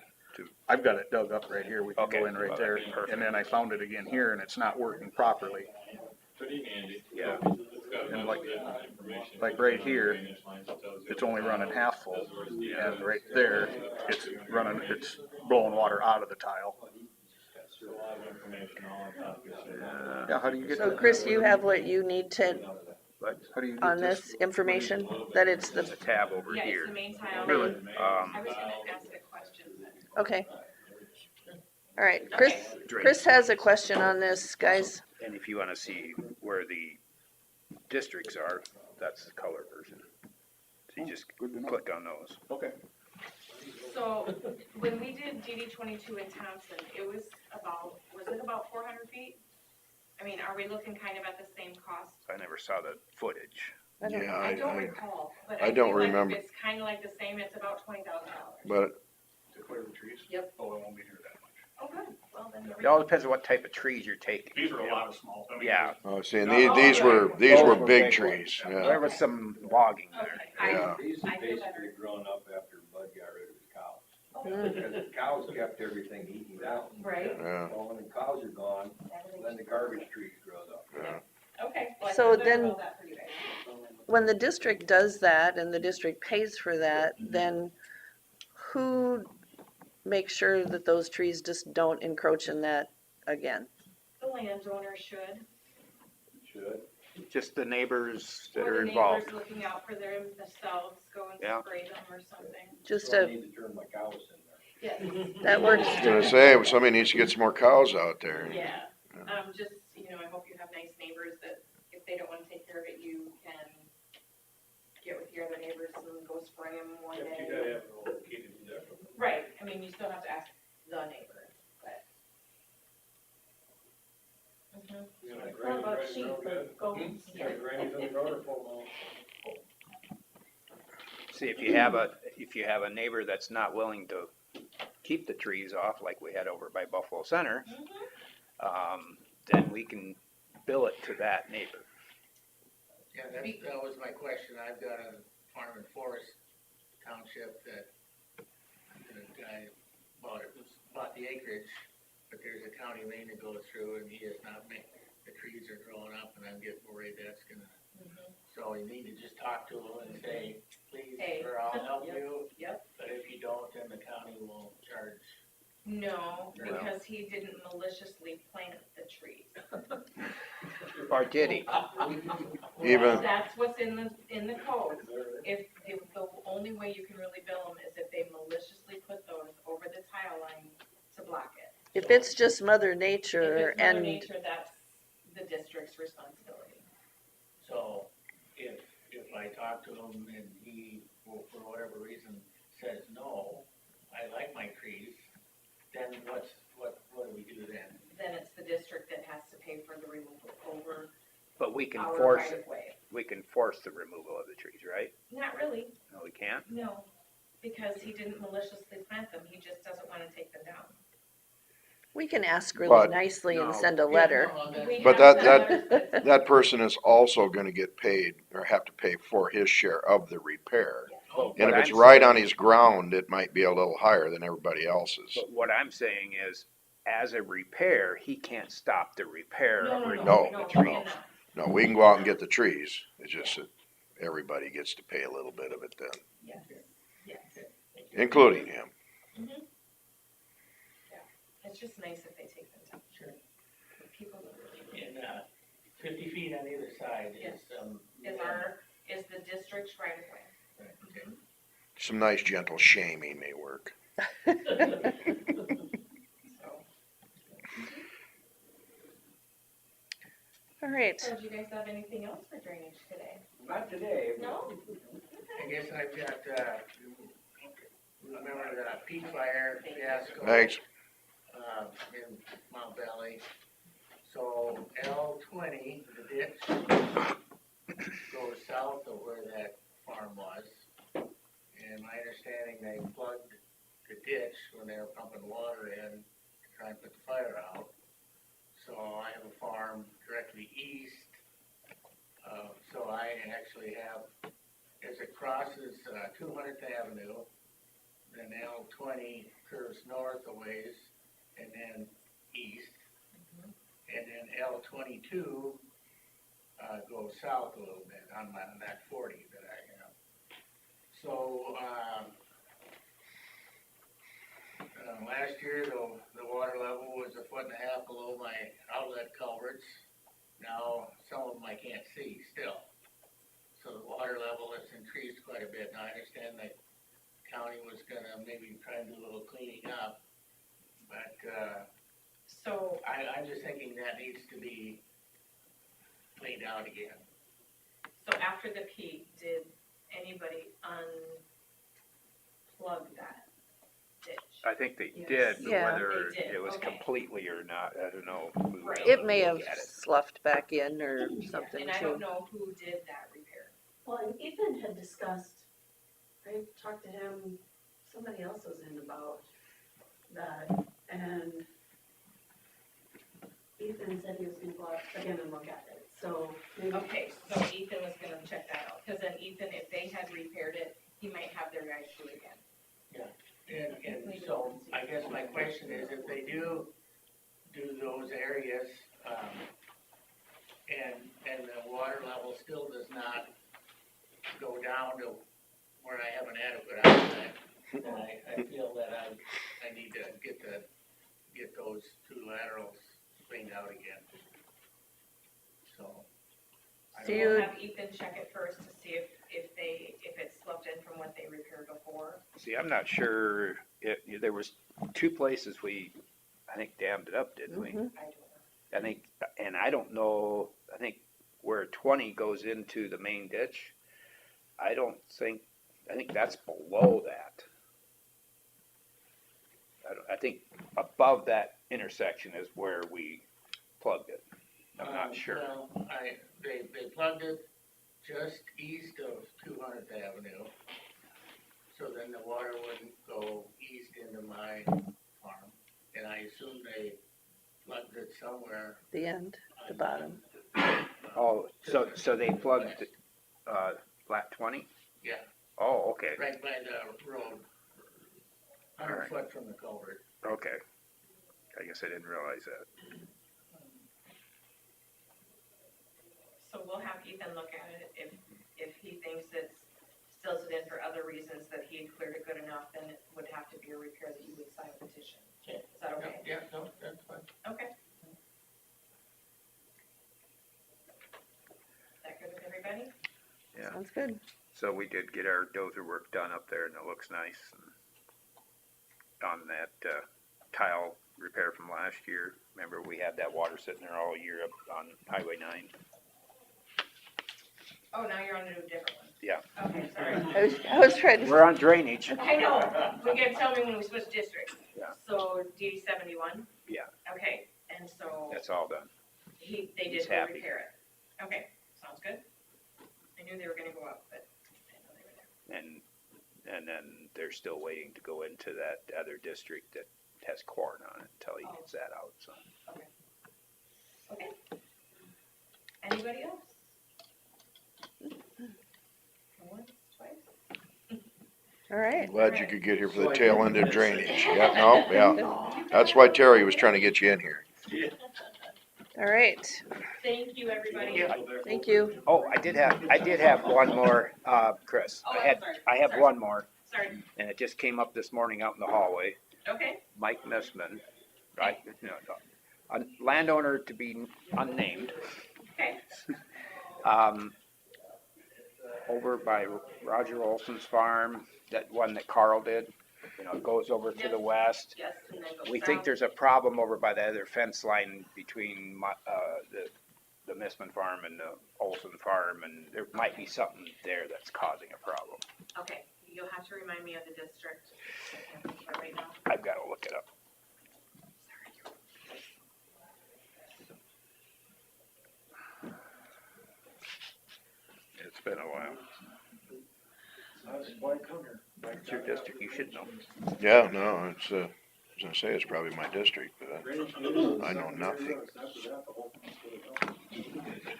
I've got it dug up right here. We can go Okay, in right well, there. that'd be perfect. And then I found it again here and it's not working properly. Pretty handy. Yeah. It's got And a like- bunch of different information. like right here, Drainage lines, it tells you It's only running half full. tells where's the- And right there, it's running, it's blowing water out of the tile. It's a lot of information all on top of it. Yeah, how do you get So that? Chris, you have what you need to, How do you get on this information, that it's There's the, a tab over Yeah, it's here. the main tile. Really? I was gonna ask a question, but okay. All right, Chris has a question on this, guys. And if you want to see where the districts are, that's the color version. So you just click on those. Okay. So, when we did DD 22 in Thompson, it was it about 400 feet? I mean, are we looking kind of at the same cost? I never saw the footage. I don't- Yeah, I don't recall, but I I don't feel like remember. it's kind of like the same, it's about $20,000. But To clear the trees? Yep. Oh, it won't be near that much. Oh, good, well, then there we It all go. depends on what type of trees you're taking. These are a lot of small, I mean. Yeah. oh, see, and Oh, these were big trees. Yeah. There was some logging there. Okay, Yeah. These I have feel basically grown up after Bud got rid of his cows. Mm. Because the cows kept everything eaten down. Right, Yeah. Well, when the cows are gone, then the garbage trees grows up. Yeah. okay. Well, I So feel better then- about that for you guys. When the district does that and the district pays for that, then who makes sure that those trees just don't encroach in that again? The landowner should, Should. Just the neighbors that or are the involved. neighbors looking out for themselves, go and Yeah. spray them or something. Just So I a, need to turn my cows in there. Yes, that works. I was gonna say, somebody needs to get some more cows out there. yeah, just, I hope you have nice neighbors that if they don't wanna take care of it, you can get with your other neighbors and go spray them one Except you day. gotta have it all okay to do that. Right, I mean, you still have to ask the neighbor, but. Like What about grannies sheep running or around, goats? like grannies in the garden full See, if you have a neighbor that's not willing to keep the trees off, like we had over by Buffalo Center, then we can bill it to that neighbor. Yeah, that was my question. I've got a farm and forest township that the guy bought the acreage, but there's a county main that goes through and he has not made, the trees are growing up and I'm getting worried that's gonna, so you need to just talk to him and say, please, Hey. or I'll help Yep. you. Yep. But if you don't, then the county will charge No, because he didn't maliciously plant the trees. Or did he? Even, That's what's in the code. If the only way you can really bill them is if they maliciously put those over the tile line to block it. If it's just Mother If Nature it's Mother and, Nature, that's the district's responsibility. So if I talk to him and he, well, for whatever reason, says, no, I like my trees, then what do we do then? Then it's the district that has to pay for the removal over But we can our force right it. of way. We can force the removal of the trees, right? Not really, No, we can't. no, because he didn't maliciously plant them, he just doesn't wanna take them down. we can ask really But- nicely and No. send a letter. We But have that- sent letters that- that person is also gonna get paid or have to pay for his share of the repair. Oh, And if What it's I'm right saying- on his ground, it might be a little higher than everybody else's. But what I'm saying is, as a repair, he can't stop the repair No, of no, removing no, the no, trees. he cannot. No, we can go out and get the trees, it's just that everybody gets to pay a little bit of it then, Yes, yes. including him. It's just nice if they take them down. Sure. People don't really. And, 50 feet on either side Yes. is, Is the district's right of way. okay. Some nice gentle shaming may work. So, All right, so do you guys have anything else for drainage today? Not today. No? I guess I've got, remember the peat fire fiasco? Thanks. In Mount Valley. So L20, the ditch, goes south of where that farm was. And my understanding, they plugged the ditch when they were pumping water in to try and put the fire out. So I have a farm directly east. So I actually have, as it crosses 200th Avenue, then L20 curves north a ways and then east. And then L22 goes south a little bit on that 40 that I have. So last year, the water level was 1.5 feet below my outlet culverts. Now, some of them I can't see still. So the water level has increased quite a bit. Now, I understand that county was gonna maybe try and do a little cleaning up, but So, I'm just thinking that needs to be cleaned out again. so after the peak, did anybody unplug that ditch? I think they Yes. did, but Yeah. whether They did, it was okay. completely or not, I don't know. We were Right. able it to may have look at it. sloughed back in or something And I don't too. know who did that repair. Well, and Ethan had discussed, I talked to him, somebody else was in about that, and Ethan said he was gonna go out again and look at it, so maybe. Okay, so Ethan was gonna check that out, cause then Ethan, if they had repaired it, he might have their guys do it again. And so I guess my question is, if they do those areas, and the water level still does not go down to where I have an adequate outlet, then I feel that I need to get those two laterals cleaned out again. So. I So don't you- We'll have Ethan check it first to see if it's sloughed in from what they repaired before. See, I'm not sure, there was two places I think dammed it up, didn't we? Mhm. I don't know. I think, and I don't know, I think where 20 goes into the main ditch, I think that's below that. I think above that intersection is where we plugged it. I'm not sure. Well, they plugged it just east of 200th Avenue, so then the water wouldn't go east into my farm. And I assume they plugged it somewhere. The end, the bottom. Oh, so they plugged, flat 20? Yeah, Oh, okay, right by the road, 100 foot from the culvert. okay. I guess I didn't realize that. So we'll have Ethan look at it, if he thinks it's stills it in for other reasons that he had cleared it good enough, then it would have to be a repair that you would sign a petition. Is that okay? Yeah, no, that's fine. Okay. Is that good with everybody? Yeah. Sounds good. So we did get our dozer work done up there and it looks nice. On that, tile repair from last year, remember we had that water sitting there all year up on Highway 9? Oh, now you're on a different one. Yeah. Okay, sorry. I was trying to, We're on drainage. I know, we gotta tell me when we switch districts. Yeah. So DD 71? Yeah. Okay, and so That's all done. they He's did happy. repair it. Okay, sounds good. I knew they were gonna go up, but I didn't know they were there. And then they're still waiting to go into that other district that has corn on it until he gets that out, so. Okay. Anybody else? Once, twice? all right. Glad you could get here for the tail end of drainage. Yeah, no, yeah. That's why Terry was trying to get you in here. All right. Thank you, everybody. Thank you. Oh, I did have one more, Chris. Oh, I I'm sorry. have Sorry. one more, Sorry. and it just came up this morning out in the hallway. Okay, Mike Missman, right, a landowner to be unnamed. okay. Over by Roger Olson's farm, that one that Carl did, it goes over to the west. Yes, and then go We think south. there's a problem over by the other fence line between the Missman farm and the Olson farm, and there might be something there that's causing a problem. Okay, you'll have to remind me of the district. I can't think of it right now. I've gotta look it up. It's been a while. It's your district, you should know. Yeah, no, it's, I was gonna say it's probably my district, but I know nothing.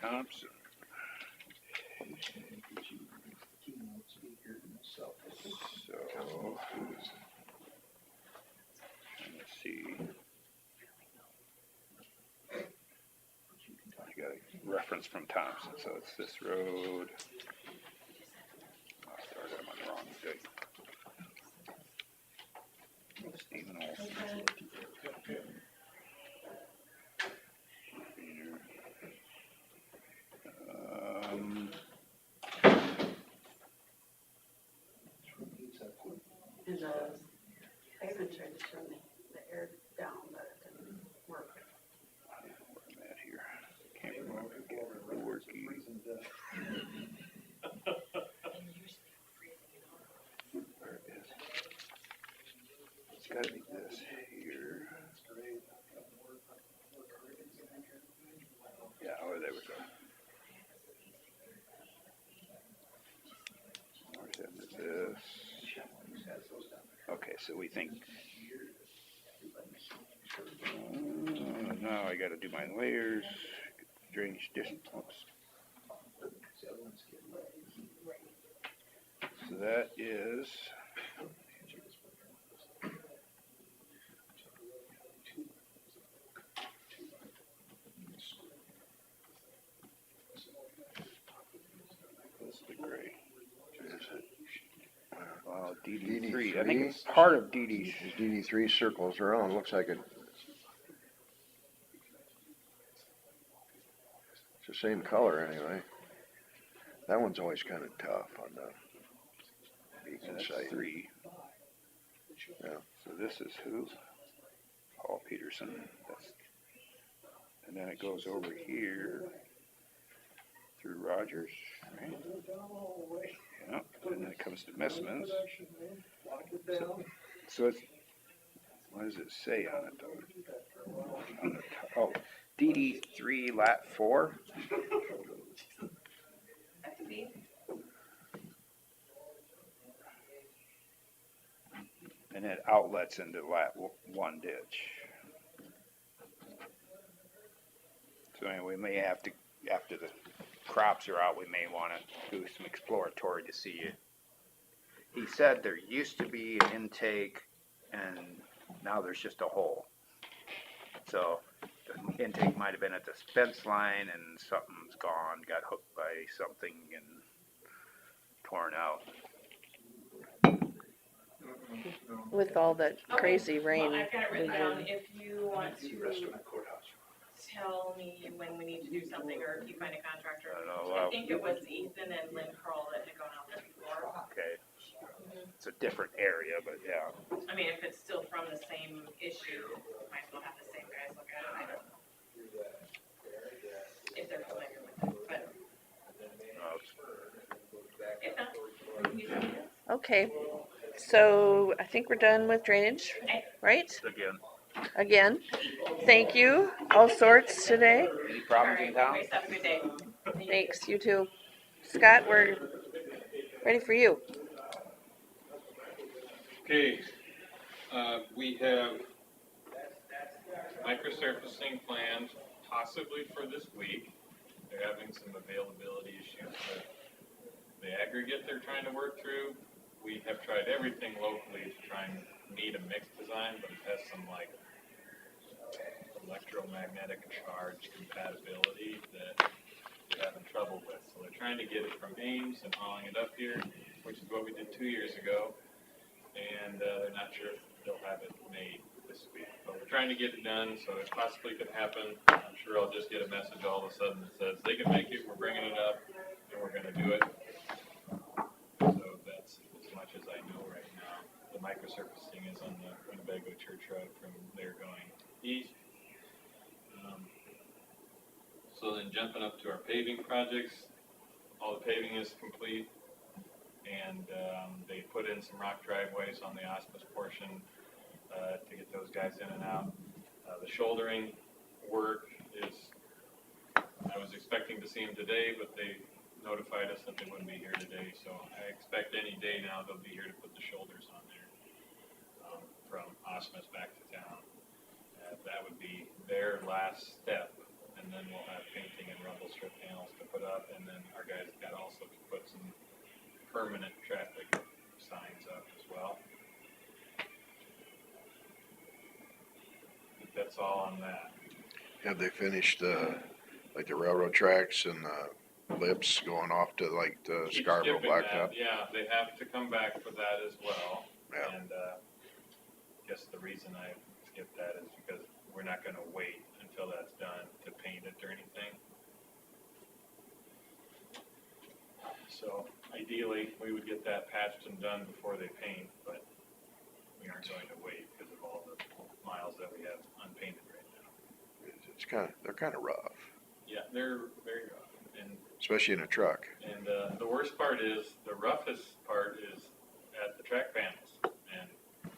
Thompson. So, let's see. I got a reference from Thompson, so it's this road. Oh, sorry, I'm on the wrong date. Stephen Olson. And the pavement tried to turn the air down, but it didn't work. Where I'm at here. Can't remember. Get working. Where it is. It's gotta be this here. Yeah, oh, there we go. North end of this. Okay, so we think. Now I gotta do my layers, drainage distance. So that is. That's the gray. DD3, I think it's part of DD. DD3 circles around, looks like it. It's the same color anyway. That one's always kind of tough on the beacon That's site. 3. Yeah. So this is who? Paul Peterson. That's, and then it goes over here through Rogers, right? Yeah, and then it comes to Messman's. So it's, what does it say on it though? On the top, oh, DD3 lat 4? That could be. And it outlets into lat 1 ditch. So anyway, we may have to, after the crops are out, we may want to do some exploratory to see it. He said there used to be an intake and now there's just a hole. So the intake might have been at the fence line and something's gone, got hooked by something and torn out. with all that Okay, crazy rain. Well, I've got it written we down, did. if you want The rest of to my courthouse. tell me when we need to do something, or if you find a contractor. I don't know, I think it was Ethan and Lynn Curl that had gone out there before. Okay, it's a different area, but yeah. I mean, if it's still from the same issue, might as well have the same guys look at it, I don't know. If they're familiar with it, but if not, we can do something else. Okay, so I think we're done with drainage, right? Again, Again, thank you, all sorts today. any problems in All town? right, guys, have a good day. Thanks, you too. Scott, we're ready for you. Okay, we have microsurfacing planned possibly for this week. They're having some availability issues with the aggregate they're trying to work through. We have tried everything locally to try and meet a mixed design, but it has some like electromagnetic charge compatibility that they're having trouble with. So they're trying to get it from Ames and hauling it up here, which is what we did 2 years ago. And they're not sure if they'll have it made this week. But we're trying to get it done, so it possibly could happen. I'm sure I'll just get a message all of a sudden that says, they can make it, we're bringing it up, and we're gonna do it. So that's as much as I know right now. The microsurfacing is on the Winnebago Church Road from there going east. So then jumping up to our paving projects, all the paving is complete. And they put in some rock driveways on the Osmus portion to get those guys in and out. The shouldering work is, I was expecting to see them today, but they notified us that they wouldn't be here today. So I expect any day now they'll be here to put the shoulders on there from Osmus back to town. That would be their last step. And then we'll have painting and rumble strip panels to put up. And then our guys got also to put some permanent traffic signs up as well. I think that's all on that. Have they finished like the railroad tracks and the lips going off to like the Keep Scarborough skipping Blacktop? that. Yeah, they have to come back for that as well. Yeah. And I guess the reason I skipped that is because we're not gonna wait until that's done to paint it or anything. So ideally, we would get that patched and done before they paint, but we aren't going to wait because of all the miles that we have unpainted right now. They're kind of rough, Yeah, they're very rough. And especially in a truck. the worst part is, the roughest part is at the track panels. And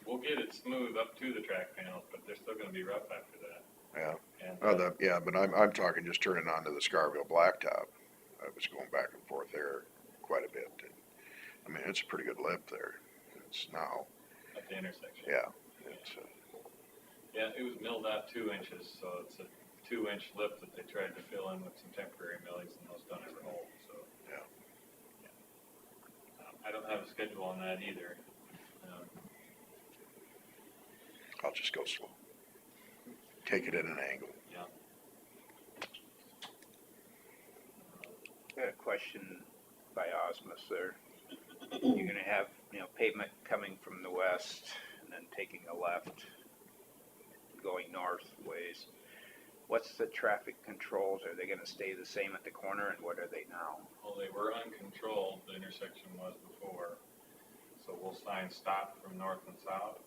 we'll get it smooth up to the track panels, but they're still gonna be rough after that. Yeah. And, Yeah, but I'm talking just turning onto the Scarborough Blacktop. I was going back and forth there quite a bit. I mean, it's a pretty good lip there. It's now, at the intersection. yeah. It's, Yeah, it was milled out 2 inches, so it's a 2-inch lip that they tried to fill in with some temporary millings, and those don't ever hold, so. Yeah. I don't have a schedule on that either. I'll just go slow. Take it at an angle. Yeah. I got a question by Osmus there. You're gonna have, pavement coming from the west and then taking a left, going north ways. What's the traffic controls? Are they gonna stay the same at the corner, and what are they now? Well, they were uncontrolled, the intersection was before, so we'll sign stop from north and south,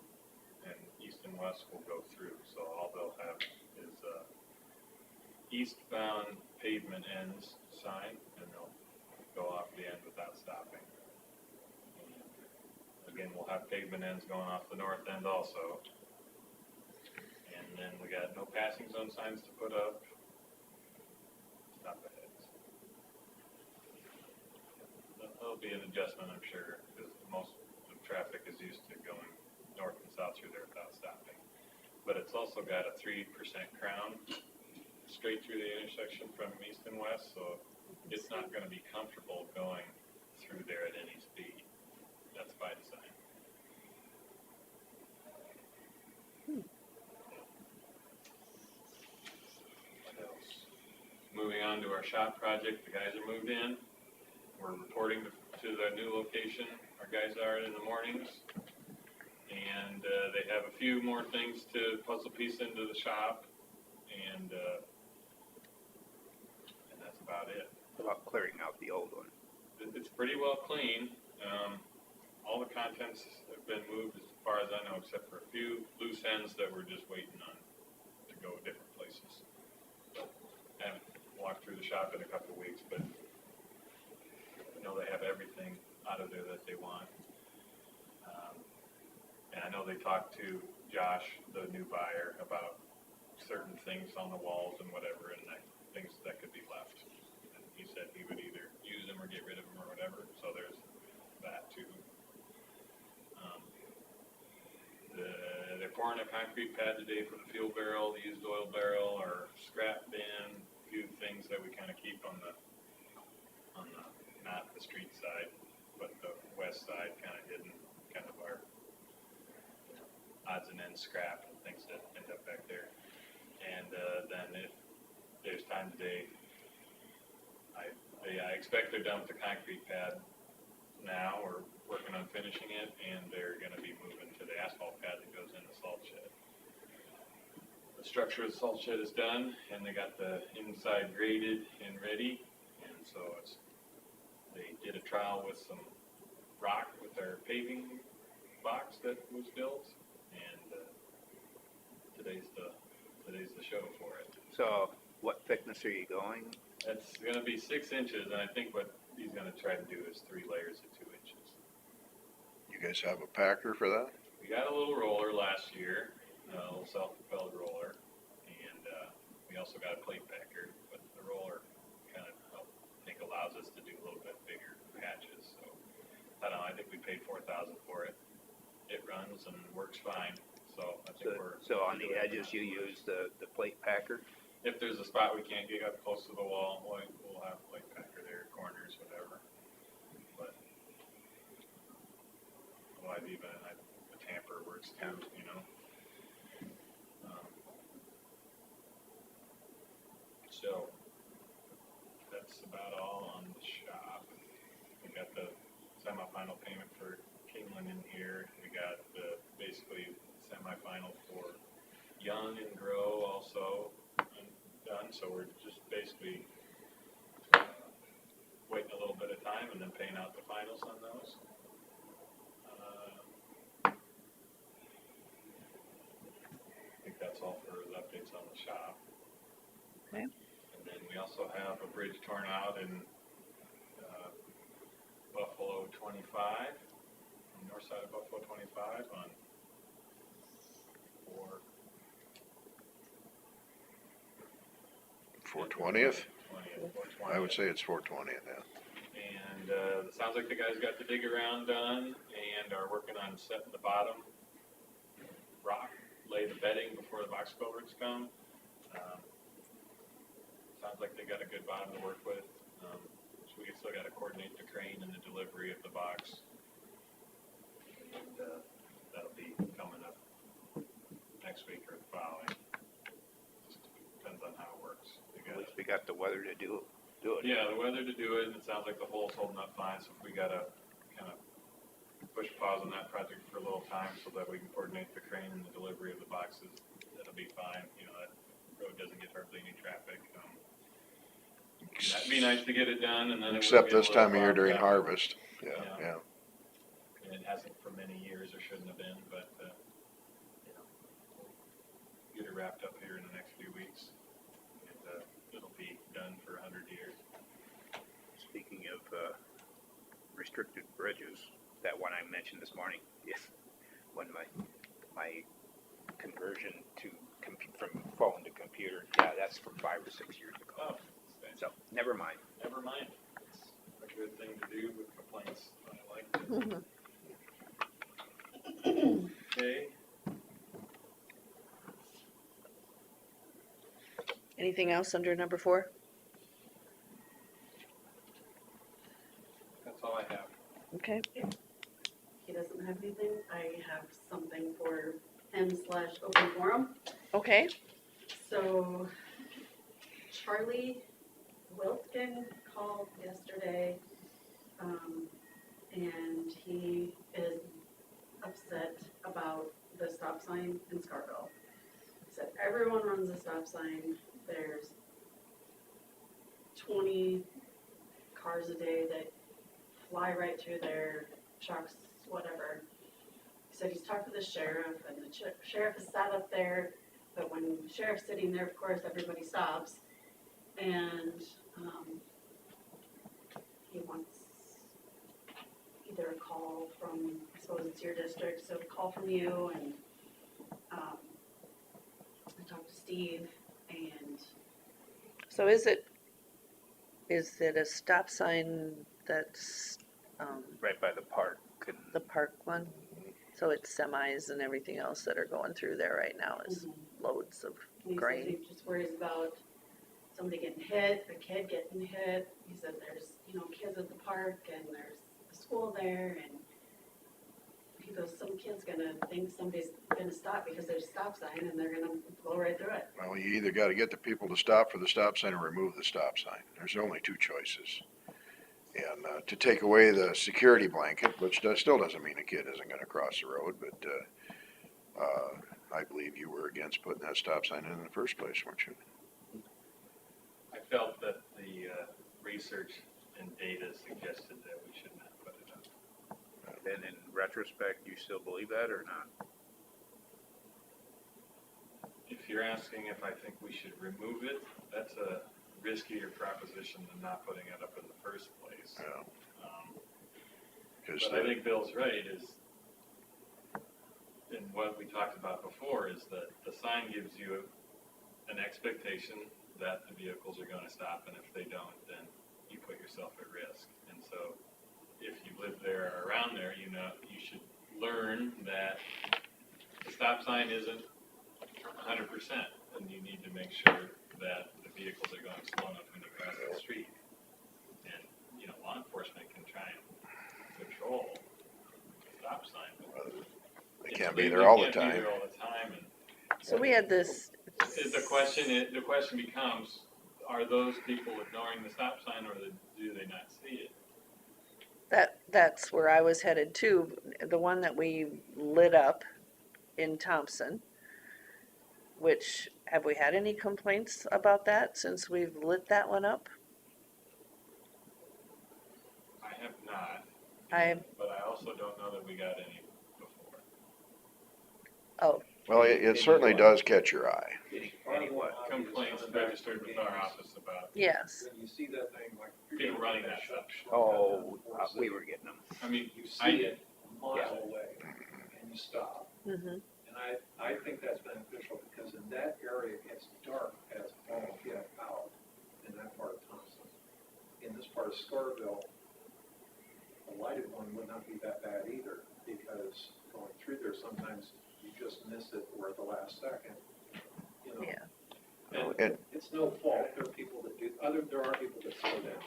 and east and west will go through, so all they'll have is eastbound pavement ends sign, and they'll go off the end without stopping. And again, we'll have pavement ends going off the north end also. And then we got no passing zone signs to put up. Stop aheads. There'll be an adjustment, I'm sure, because most of traffic is used to going north and south through there without stopping. But it's also got a 3% crown straight through the intersection from east and west, so it's not going to be comfortable going through there at any speed. That's by design. What else? Moving on to our shop project, the guys are moved in. We're reporting to the new location. Our guys are in the mornings. and, they have a few more things to puzzle piece into the shop, and that's about it. About clearing out the old one. It's pretty well clean. All the contents have been moved as far as I know, except for a few loose ends that we're just waiting on to go different places. But I haven't walked through the shop in a couple of weeks, but I know they have everything out of there that they want. And I know they talked to Josh, the new buyer, about certain things on the walls and whatever, and things that could be left. And he said he would either use them or get rid of them or whatever, so there's that too. They're pouring a concrete pad today for the fuel barrel, the used oil barrel, or scrap bin, a few things that we kind of keep on the, not the street side, but the west side, kind of hidden, kind of our odds and ends scrap and things that end up back there. And then if there's time today, I expect they're done with the concrete pad now, or working on finishing it, and they're gonna be moving to the asphalt pad that goes in the salt shed. The structure of the salt shed is done, and they got the inside graded and ready, and so they did a trial with some rock with their paving box that was built, and today's the show for it. So what thickness are you going? It's gonna be 6 inches, and I think what he's gonna try to do is 3 layers of 2 inches. You guys have a packer for that? We got a little roller last year, a little self-propelled roller, and we also got a plate packer, but the roller kind of, I think, allows us to do a little bit bigger patches, so, I don't know, I think we paid $4,000 for it. It runs and works fine, so I think So on the edges, you use the plate packer? if there's a spot we can't get up close to the wall, we'll have plate packer there, corners, whatever, but otherwise even a tamper works too, you know? So, that's about all on the shop. We got the semifinal payment for Kingland in here. We got the basically semifinal for Young and Grow also done. So we're just basically waiting a little bit of time and then paying out the finals on those. I think that's all for the updates on the shop. Okay. And then we also have a bridge torn out in Buffalo 25, on the north side of Buffalo 25 on 420th? 420th. I would say it's 420th, yeah. And it sounds like the guys got the dig around done and are working on setting the bottom rock, lay the bedding before the box culverts come. Sounds like they got a good bottom to work with. So we still got to coordinate the crane and the delivery of the box. And that'll be coming up next week or the following. Just depends on how it works. At least we got the weather to do it. Yeah, the weather to do it, and it sounds like the hole's holding up fine, so if we gotta kind of push pause on that project for a little time so that we can coordinate the crane and the delivery of the boxes, that'll be fine. You know, that road doesn't get hardly any traffic. That'd be nice to get it done, and then it Except would get a this little time of year bogged during down. harvest, yeah, Yeah. yeah. And it hasn't for many years, or shouldn't have been, but, you know, we'll get it wrapped up here in the next few weeks. And, it'll be done for 100 years. Speaking of restricted bridges, that one I mentioned this morning, yes, when my conversion from phone to computer, yeah, that's from 5 or 6 years ago. Oh, So, never mind. never mind. It's a good thing to do with complaints. I like it. Okay. Anything else under number 4? That's all I have. Okay. He doesn't have anything. I have something for him/open forum. Okay. So Charlie Wiltgen called yesterday, and he is upset about the stop sign in Scarville. He said, everyone runs a stop sign, there's 20 cars a day that fly right through there, trucks, whatever. He said he's talked to the sheriff, and the sheriff is sat up there, but when the sheriff's sitting there, of course, everybody stops. And he wants either a call from, I suppose it's your district, so a call from you, and I talked to Steve, and So is it a stop sign that's, Right by the park and the park one? So it's semis and everything else that are going through there right now is loads of he said grain. he just worries about somebody getting hit, a kid getting hit. He said there's, kids at the park, and there's a school there, and he goes, some kid's gonna think somebody's gonna stop because there's a stop sign, and they're gonna blow right through it. Well, you either gotta get the people to stop for the stop sign or remove the stop sign. There's only two choices. And, to take away the security blanket, which still doesn't mean a kid isn't gonna cross the road, but, I believe you were against putting that stop sign in the first place, weren't you? I felt that the research and data suggested that we should not put it up. And in retrospect, you still believe that or not? If you're asking if I think we should remove it, that's a riskier proposition than not putting it up in the first place. Yeah. 'Cause But I think Bill's right, and what we talked about before is that the sign gives you an expectation that the vehicles are gonna stop, and if they don't, then you put yourself at risk. And so, if you live there or around there, you should learn that the stop sign isn't 100%, and you need to make sure that the vehicles are going slow enough when you cross the street. And, law enforcement can try and control the stop sign, but they can't be there all the They can't be time. there all the time, and So we had this, the question becomes, are those people ignoring the stop sign, or do they not see it? that's where I was headed too. The one that we lit up in Thompson, which, have we had any complaints about that since we've lit that one up? I have not, I, but I also don't know that we got any before. oh, Well, it certainly does catch your eye. Any what? Complaints registered with our office about yes. When you see that thing, like. people running that stuff. Oh, we were getting them. I mean, You see it a mile Yeah. away, and you stop. Mm-hmm. And I think that's beneficial, because in that area, it's dark as all get out in that part of Thompson. In this part of Scarville, a lighted one would not be that bad either, because going through there, sometimes you just miss it or at the last second, Yeah. And It's no fault, there are people that do, there are people that slow down.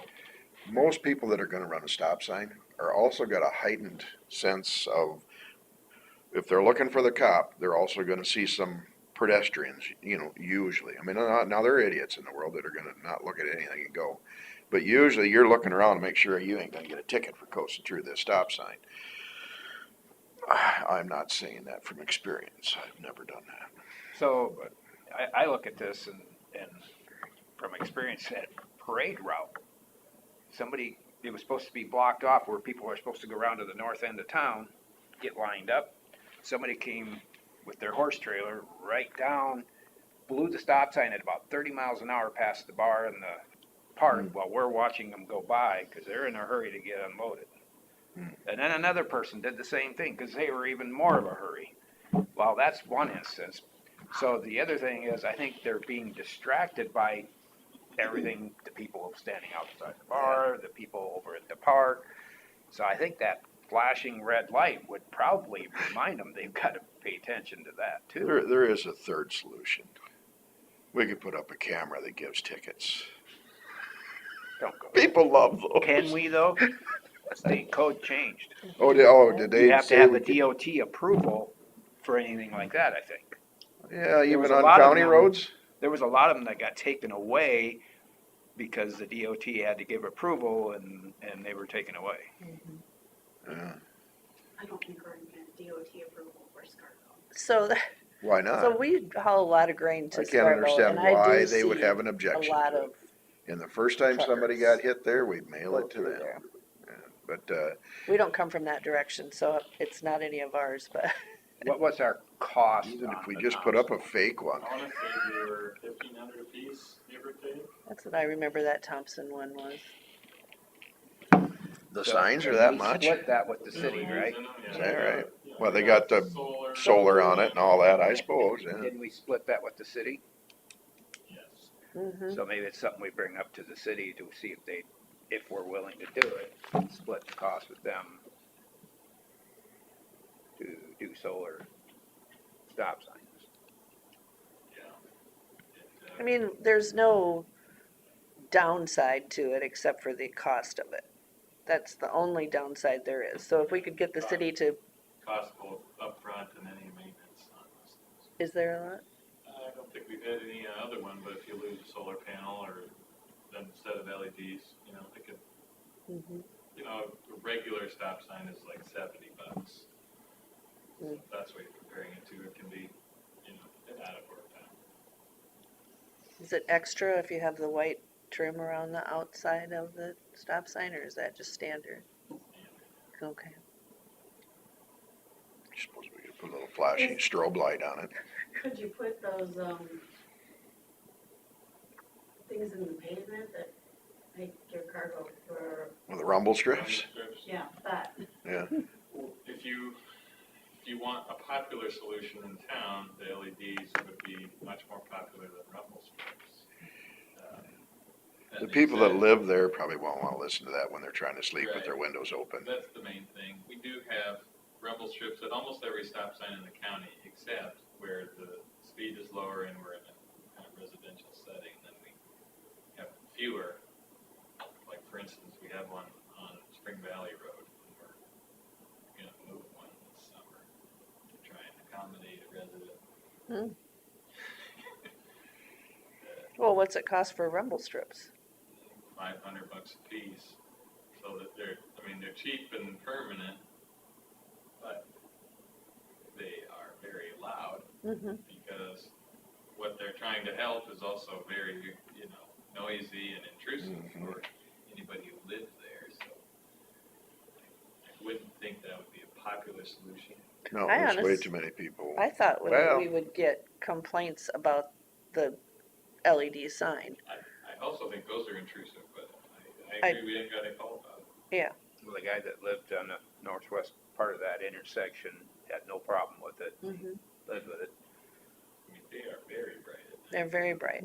most people that are gonna run a stop sign are also got a heightened sense of, if they're looking for the cop, they're also gonna see some pedestrians, usually. I mean, now there are idiots in the world that are gonna not look at anything and go. But usually you're looking around to make sure you ain't gonna get a ticket for coasting through this stop sign. I'm not saying that from experience. I've never done that. So, I look at this and from experience at parade route, it was supposed to be blocked off where people are supposed to go around to the north end of town, get lined up. Somebody came with their horse trailer right down, blew the stop sign at about 30 miles an hour past the bar in the park while we're watching them go by because they're in a hurry to get unloaded. And then another person did the same thing because they were even more of a hurry. Well, that's one instance. So the other thing is, I think they're being distracted by everything, the people standing outside the bar, the people over at the park. So I think that flashing red light would probably remind them they've got to pay attention to that too. There is a third solution. We could put up a camera that gives tickets. Don't go. People love those. Can we though? State code changed. Did they You have to say have we the could? DOT approval for anything like that, I think. Yeah, even was a on lot of county them. roads? There was a lot of them that got taken away because the DOT had to give approval and they were taken away. Yeah. I don't think we're gonna DOT approval for Scarville. So, Why so not? we haul a lot of grain to I can't Scarville, understand and I why do they would see have an a objection lot to it. of And the first time somebody truckers got hit there, we'd mail go it to through them. there. But, We don't come from that direction, so it's not any of ours, but What was our cost even on if we the just put up a Thompson? fake one, I wanna say they were 1,500 apiece, give or take. that's what I remember that Thompson one was. the So- signs are and that we much? split that with the city, LEDs right? in them, yeah. Is that right? You know, Well, they got the solar on it and all that, I suppose, yeah. Didn't we split that with the city? Yes. Mm-hmm. So maybe it's something we bring up to the city to see if we're willing to do it, split the cost with them to do solar stop signs. Yeah. I mean, there's no downside to it except for the cost of it. That's the only downside there is. So if we could get the city to, Cost both upfront and any maintenance on those things. is there a lot? I don't think we've had any other one, but if you lose a solar panel or then instead of LEDs, you know, they could, Mm-hmm. you know, a regular stop sign is like $70. So Mm. if that's what you're comparing it to, it can be, you know, an out of work time. Is it extra if you have the white trim around the outside of the stop sign, or is that just standard? Okay. I suppose we could put a little flashing strobe light on it. Could you put those, things in the pavement that make your car go for, With the rumble strips, Strips. yeah, that, yeah. If you want a popular solution in town, the LEDs would be much more popular than rumble strips. The people that live there probably won't wanna listen to that when they're trying to sleep with their Right. windows open. That's the main thing. We do have rumble strips at almost every stop sign in the county, except where the speed is lower and we're in a kind of residential setting, then we have fewer. Like, for instance, we have one on Spring Valley Road, and we're gonna move one this summer to try and accommodate a resident. Hmm. Well, what's it cost for rumble strips? $500 a piece, so that they're cheap and permanent, but they are very loud. Mm-hmm. Because what they're trying to help is also very, you know, noisy and intrusive for anybody who lives there, so I wouldn't think that would be a popular solution. No, I there's way honest- too many people. I thought Well- we would get complaints about the LED sign. I also think those are intrusive, but I- I agree, we ain't got a call about it. Well, the guy that lived on the northwest part of that intersection had no problem with it, Mm-hmm. lived with it. I mean, they are very bright at night. They're very bright.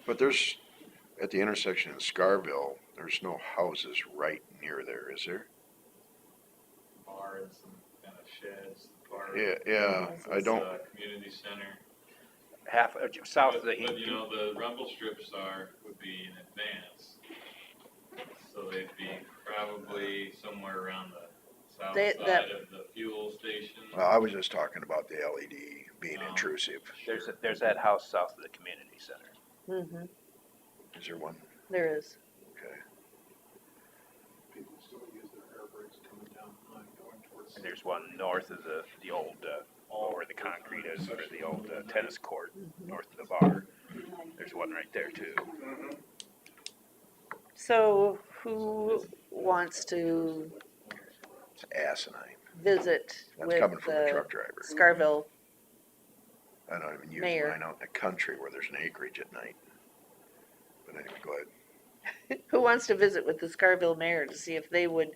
But there's, at the intersection in Scarville, there's no houses right near there, is there? Bar and some kind of sheds, bar. Yeah, I It's don't, a community center. Half, south of the, But you know, the rumble strips would be in advance. So they'd be probably somewhere around the south That- side of the fuel station. well, I was just talking about the LED being No. intrusive. there's that house south of the community center. Mm-hmm. Is there one? There is. Okay. People still use their air brakes coming down line, going towards. And there's one north of the old, where the concrete is, for the old tennis court, north of the bar. There's one right there too. So who wants to It's asinine. visit That's with coming from a the truck driver. Scarville? I don't even use Mayor. mine out in the country where there's an acreage at night. But anyway, go ahead. Who wants to visit with the Scarville mayor to see if they would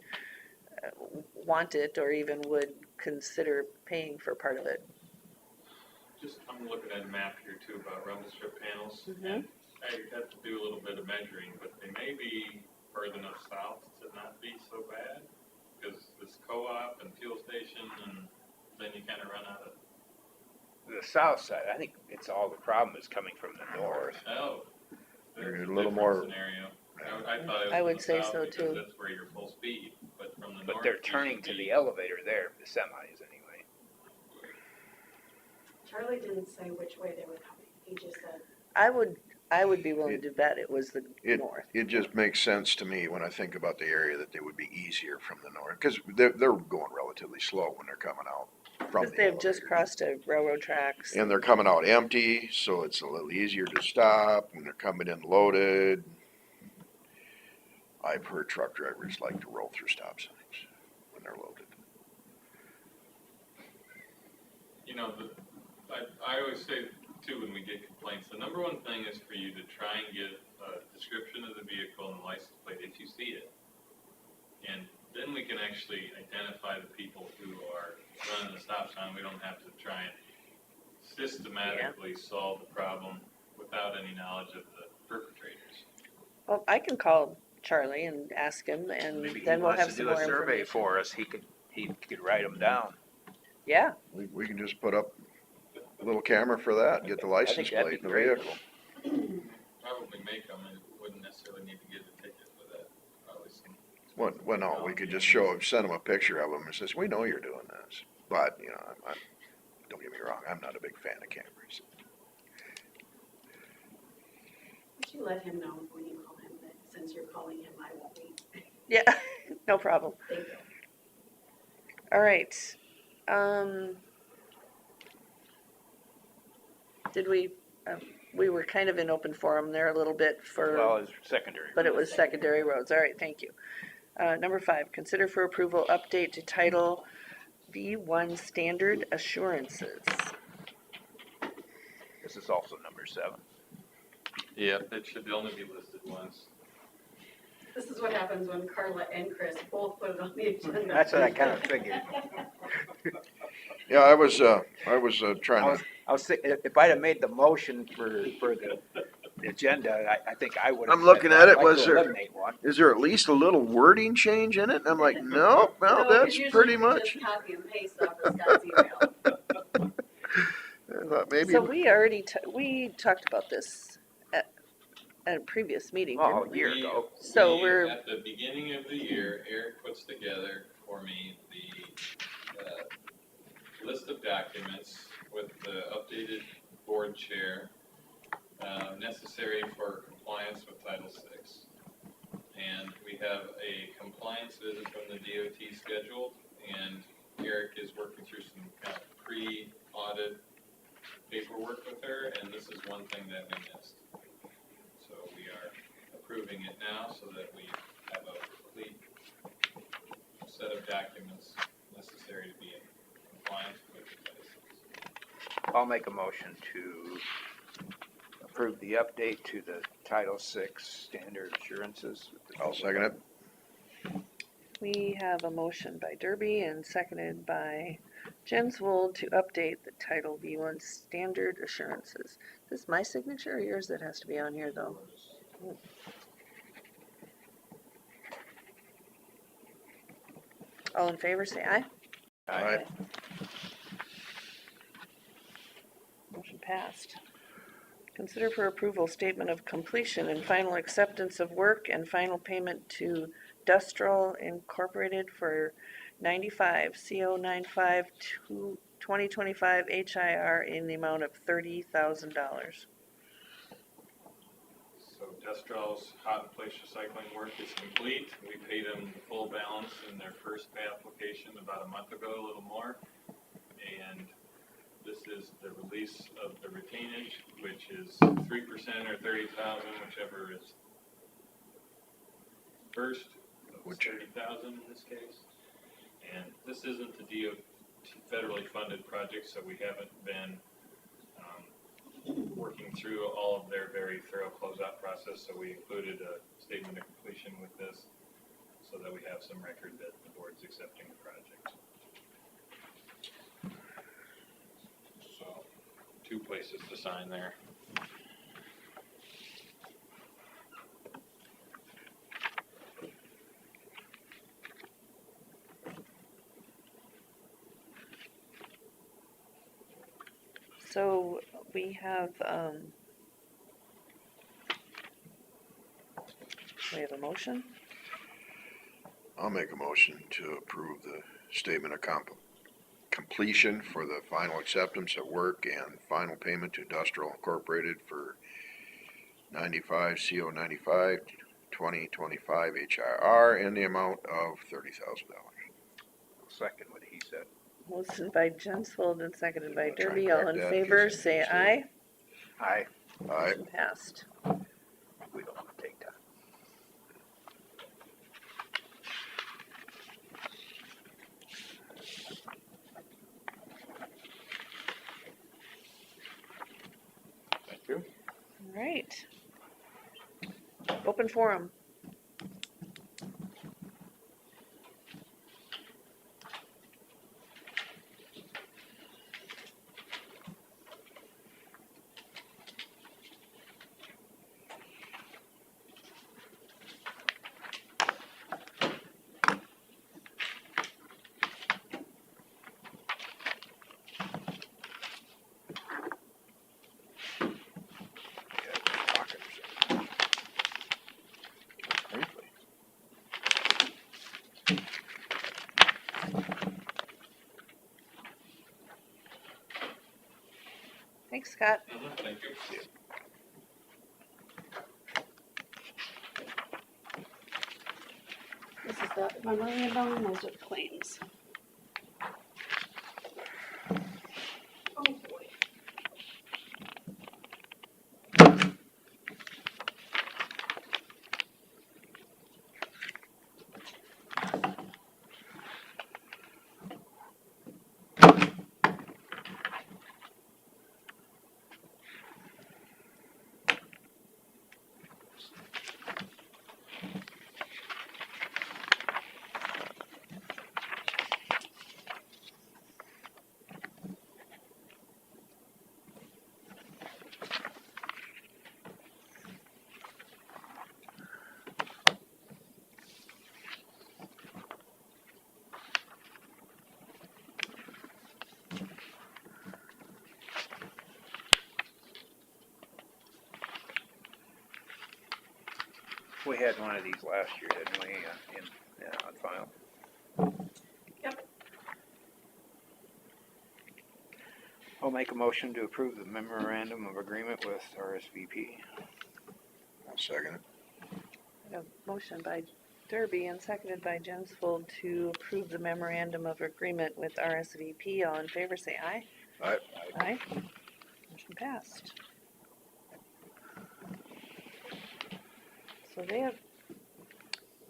want it or even would consider paying for part of it? I'm looking at a map here too about rumble strip panels. Mhm. And I have to do a little bit of measuring, but they may be further enough south to not be so bad. Because this co-op and fuel station, and then you kind of run out of, The south side, I think it's all the problem is coming from the north. oh. They're there's a little different more- Scenario. I thought it was I in would the say south so, because too. that's where you're full speed, but from the north. But they're you turning should to be- the elevator there, the semis anyway. Charlie didn't say which way they were coming, he just said, I would I would be willing to bet it was the It- north. It just makes sense to me when I think about the area that they would be easier from the north, cause they're going relatively slow when they're coming out from Because the they've just elevator. crossed a railroad tracks. And they're coming out empty, so it's a little easier to stop when they're coming in loaded. I've heard truck drivers like to roll through stop signs when they're loaded. You know, I always say too, when we get complaints, the number one thing is for you to try and get a description of the vehicle and the license plate if you see it. And then we can actually identify the people who are running the stop sign. We don't have to try and systematically solve the problem without any knowledge of the perpetrators. Well, I can call Charlie and ask him, and Maybe he then we'll wants have to some do a more survey information. for us, he could write them down. Yeah, We can just put up a little camera for that, get the license that'd be plate in the great. vehicle. Probably make them and wouldn't necessarily need to get a ticket for that. Probably some. Well, no, we could just send them a picture of them and says, we know you're doing this. But, you know, don't get me wrong, I'm not a big fan of cameras. Would you let him know when you call him that since you're calling him, I won't be? yeah, no problem. Thank you. All right. Did we were kind of in open forum there a little bit Well, it's secondary. but it was secondary roads. All right, thank you. Number 5, consider for approval update to title V1 standard assurances. This is also number 7. Yep, it should only be listed once. This is what happens when Carla and Chris both put it on the agenda. That's what I kind of figured. Yeah, I was trying to, I was if I'd have made the motion for the agenda, I think I would have. I'm looking at it, was there- Eliminate one. is there at least a little wording change in it? And I'm like, no, No, 'cause that's usually pretty we much. just copy and paste off of Scott's email. I thought maybe, So we already, we talked about this at a previous meeting, Oh, didn't a we? year ago. So we're- At the beginning of the year, Eric puts together for me the list of documents with the updated board chair necessary for compliance with Title VI. And we have a compliance visit from the DOT scheduled, and Eric is working through some kind of pre-audit paperwork with her, and this is one thing that we missed. So we are approving it now so that we have a complete set of documents necessary to be in compliance with the license. I'll make a motion to approve the update to the Title VI standard assurances. I'll second it. We have a motion by Derby and seconded by Jenswold to update the Title V1 standard assurances. Is this my signature or yours that has to be on here, though? All in favor, say aye. Aye. Motion passed. Consider for approval statement of completion and final acceptance of work and final payment to Dustral Incorporated for 95 CO 95 2025 HIR in the amount of $30,000. So Destral's hot and place recycling work is complete. We paid them the full balance in their first pay application about a month ago, a little more. And this is the release of the retainage, which is 3% or 30,000, whichever is first. It's 30,000 in this case. And this isn't the DOT federally funded project, so we haven't been working through all of their very thorough closeout process, so we included a statement of completion with this so that we have some record that the board's accepting the project. So, 2 places to sign there. So we have a motion. I'll make a motion to approve the statement of completion for the final acceptance of work and final payment to Industrial Incorporated for 95 CO 95 2025 HRR in the amount of $30,000. Second what he said. Motion by Jensvold and seconded by I'm trying to Derby. All correct in that favor, because I say missed it. aye. Aye, Aye. Motion passed. we don't wanna take that. Thank you. All right. Open forum. Briefly. Thanks, Scott. Thank you. This is the memorandum, those are the claims. Oh, boy. We had one of these last year, didn't we, on file? Yep. I'll make a motion to approve the memorandum of agreement with RSVP. I'll second it. A motion by Derby and seconded by Jensvold to approve the memorandum of agreement with RSVP. All in favor, say aye. Aye. Aye. Motion passed. So they have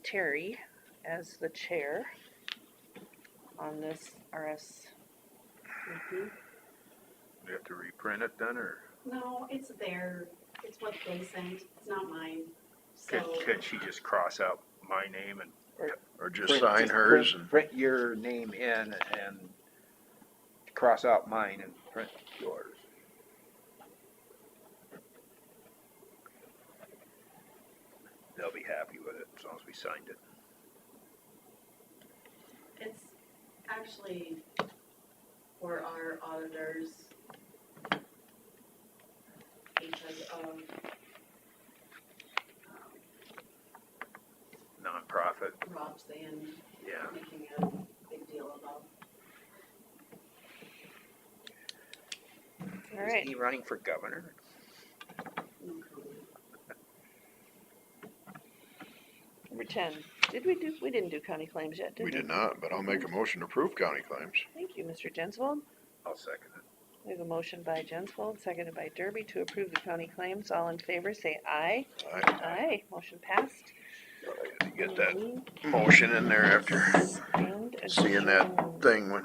Terry as the chair on this RSVP. We have to reprint it then, or No, it's it's what they sent, it's not mine, could, so. could she just cross out my name and Or just print- sign hers and, print your name in and cross out mine and print yours? They'll be happy with it as long as we signed it. It's actually for our auditors. Because of, Nonprofit, Rob Zand yeah. making a big deal about. All right. Is he running for governor? No comment. Number 10. We didn't do county claims yet, did we? we did not, but I'll make a motion to approve county claims. Thank you, Mr. Jensvold. I'll second it. We have a motion by Jensvold, seconded by Derby to approve the county claims. All in favor, say aye. Aye. Aye. Motion passed. I had to get that motion in there after And seeing that thing when,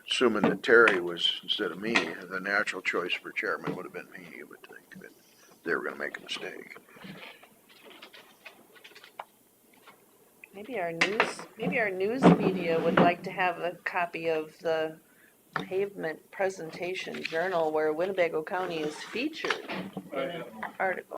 assuming that Terry was instead of me, the natural choice for chairman would have been me, you would think, but they were gonna make a mistake. Maybe our news media would like to have a copy of the pavement presentation journal where Winnebago County is featured in an article.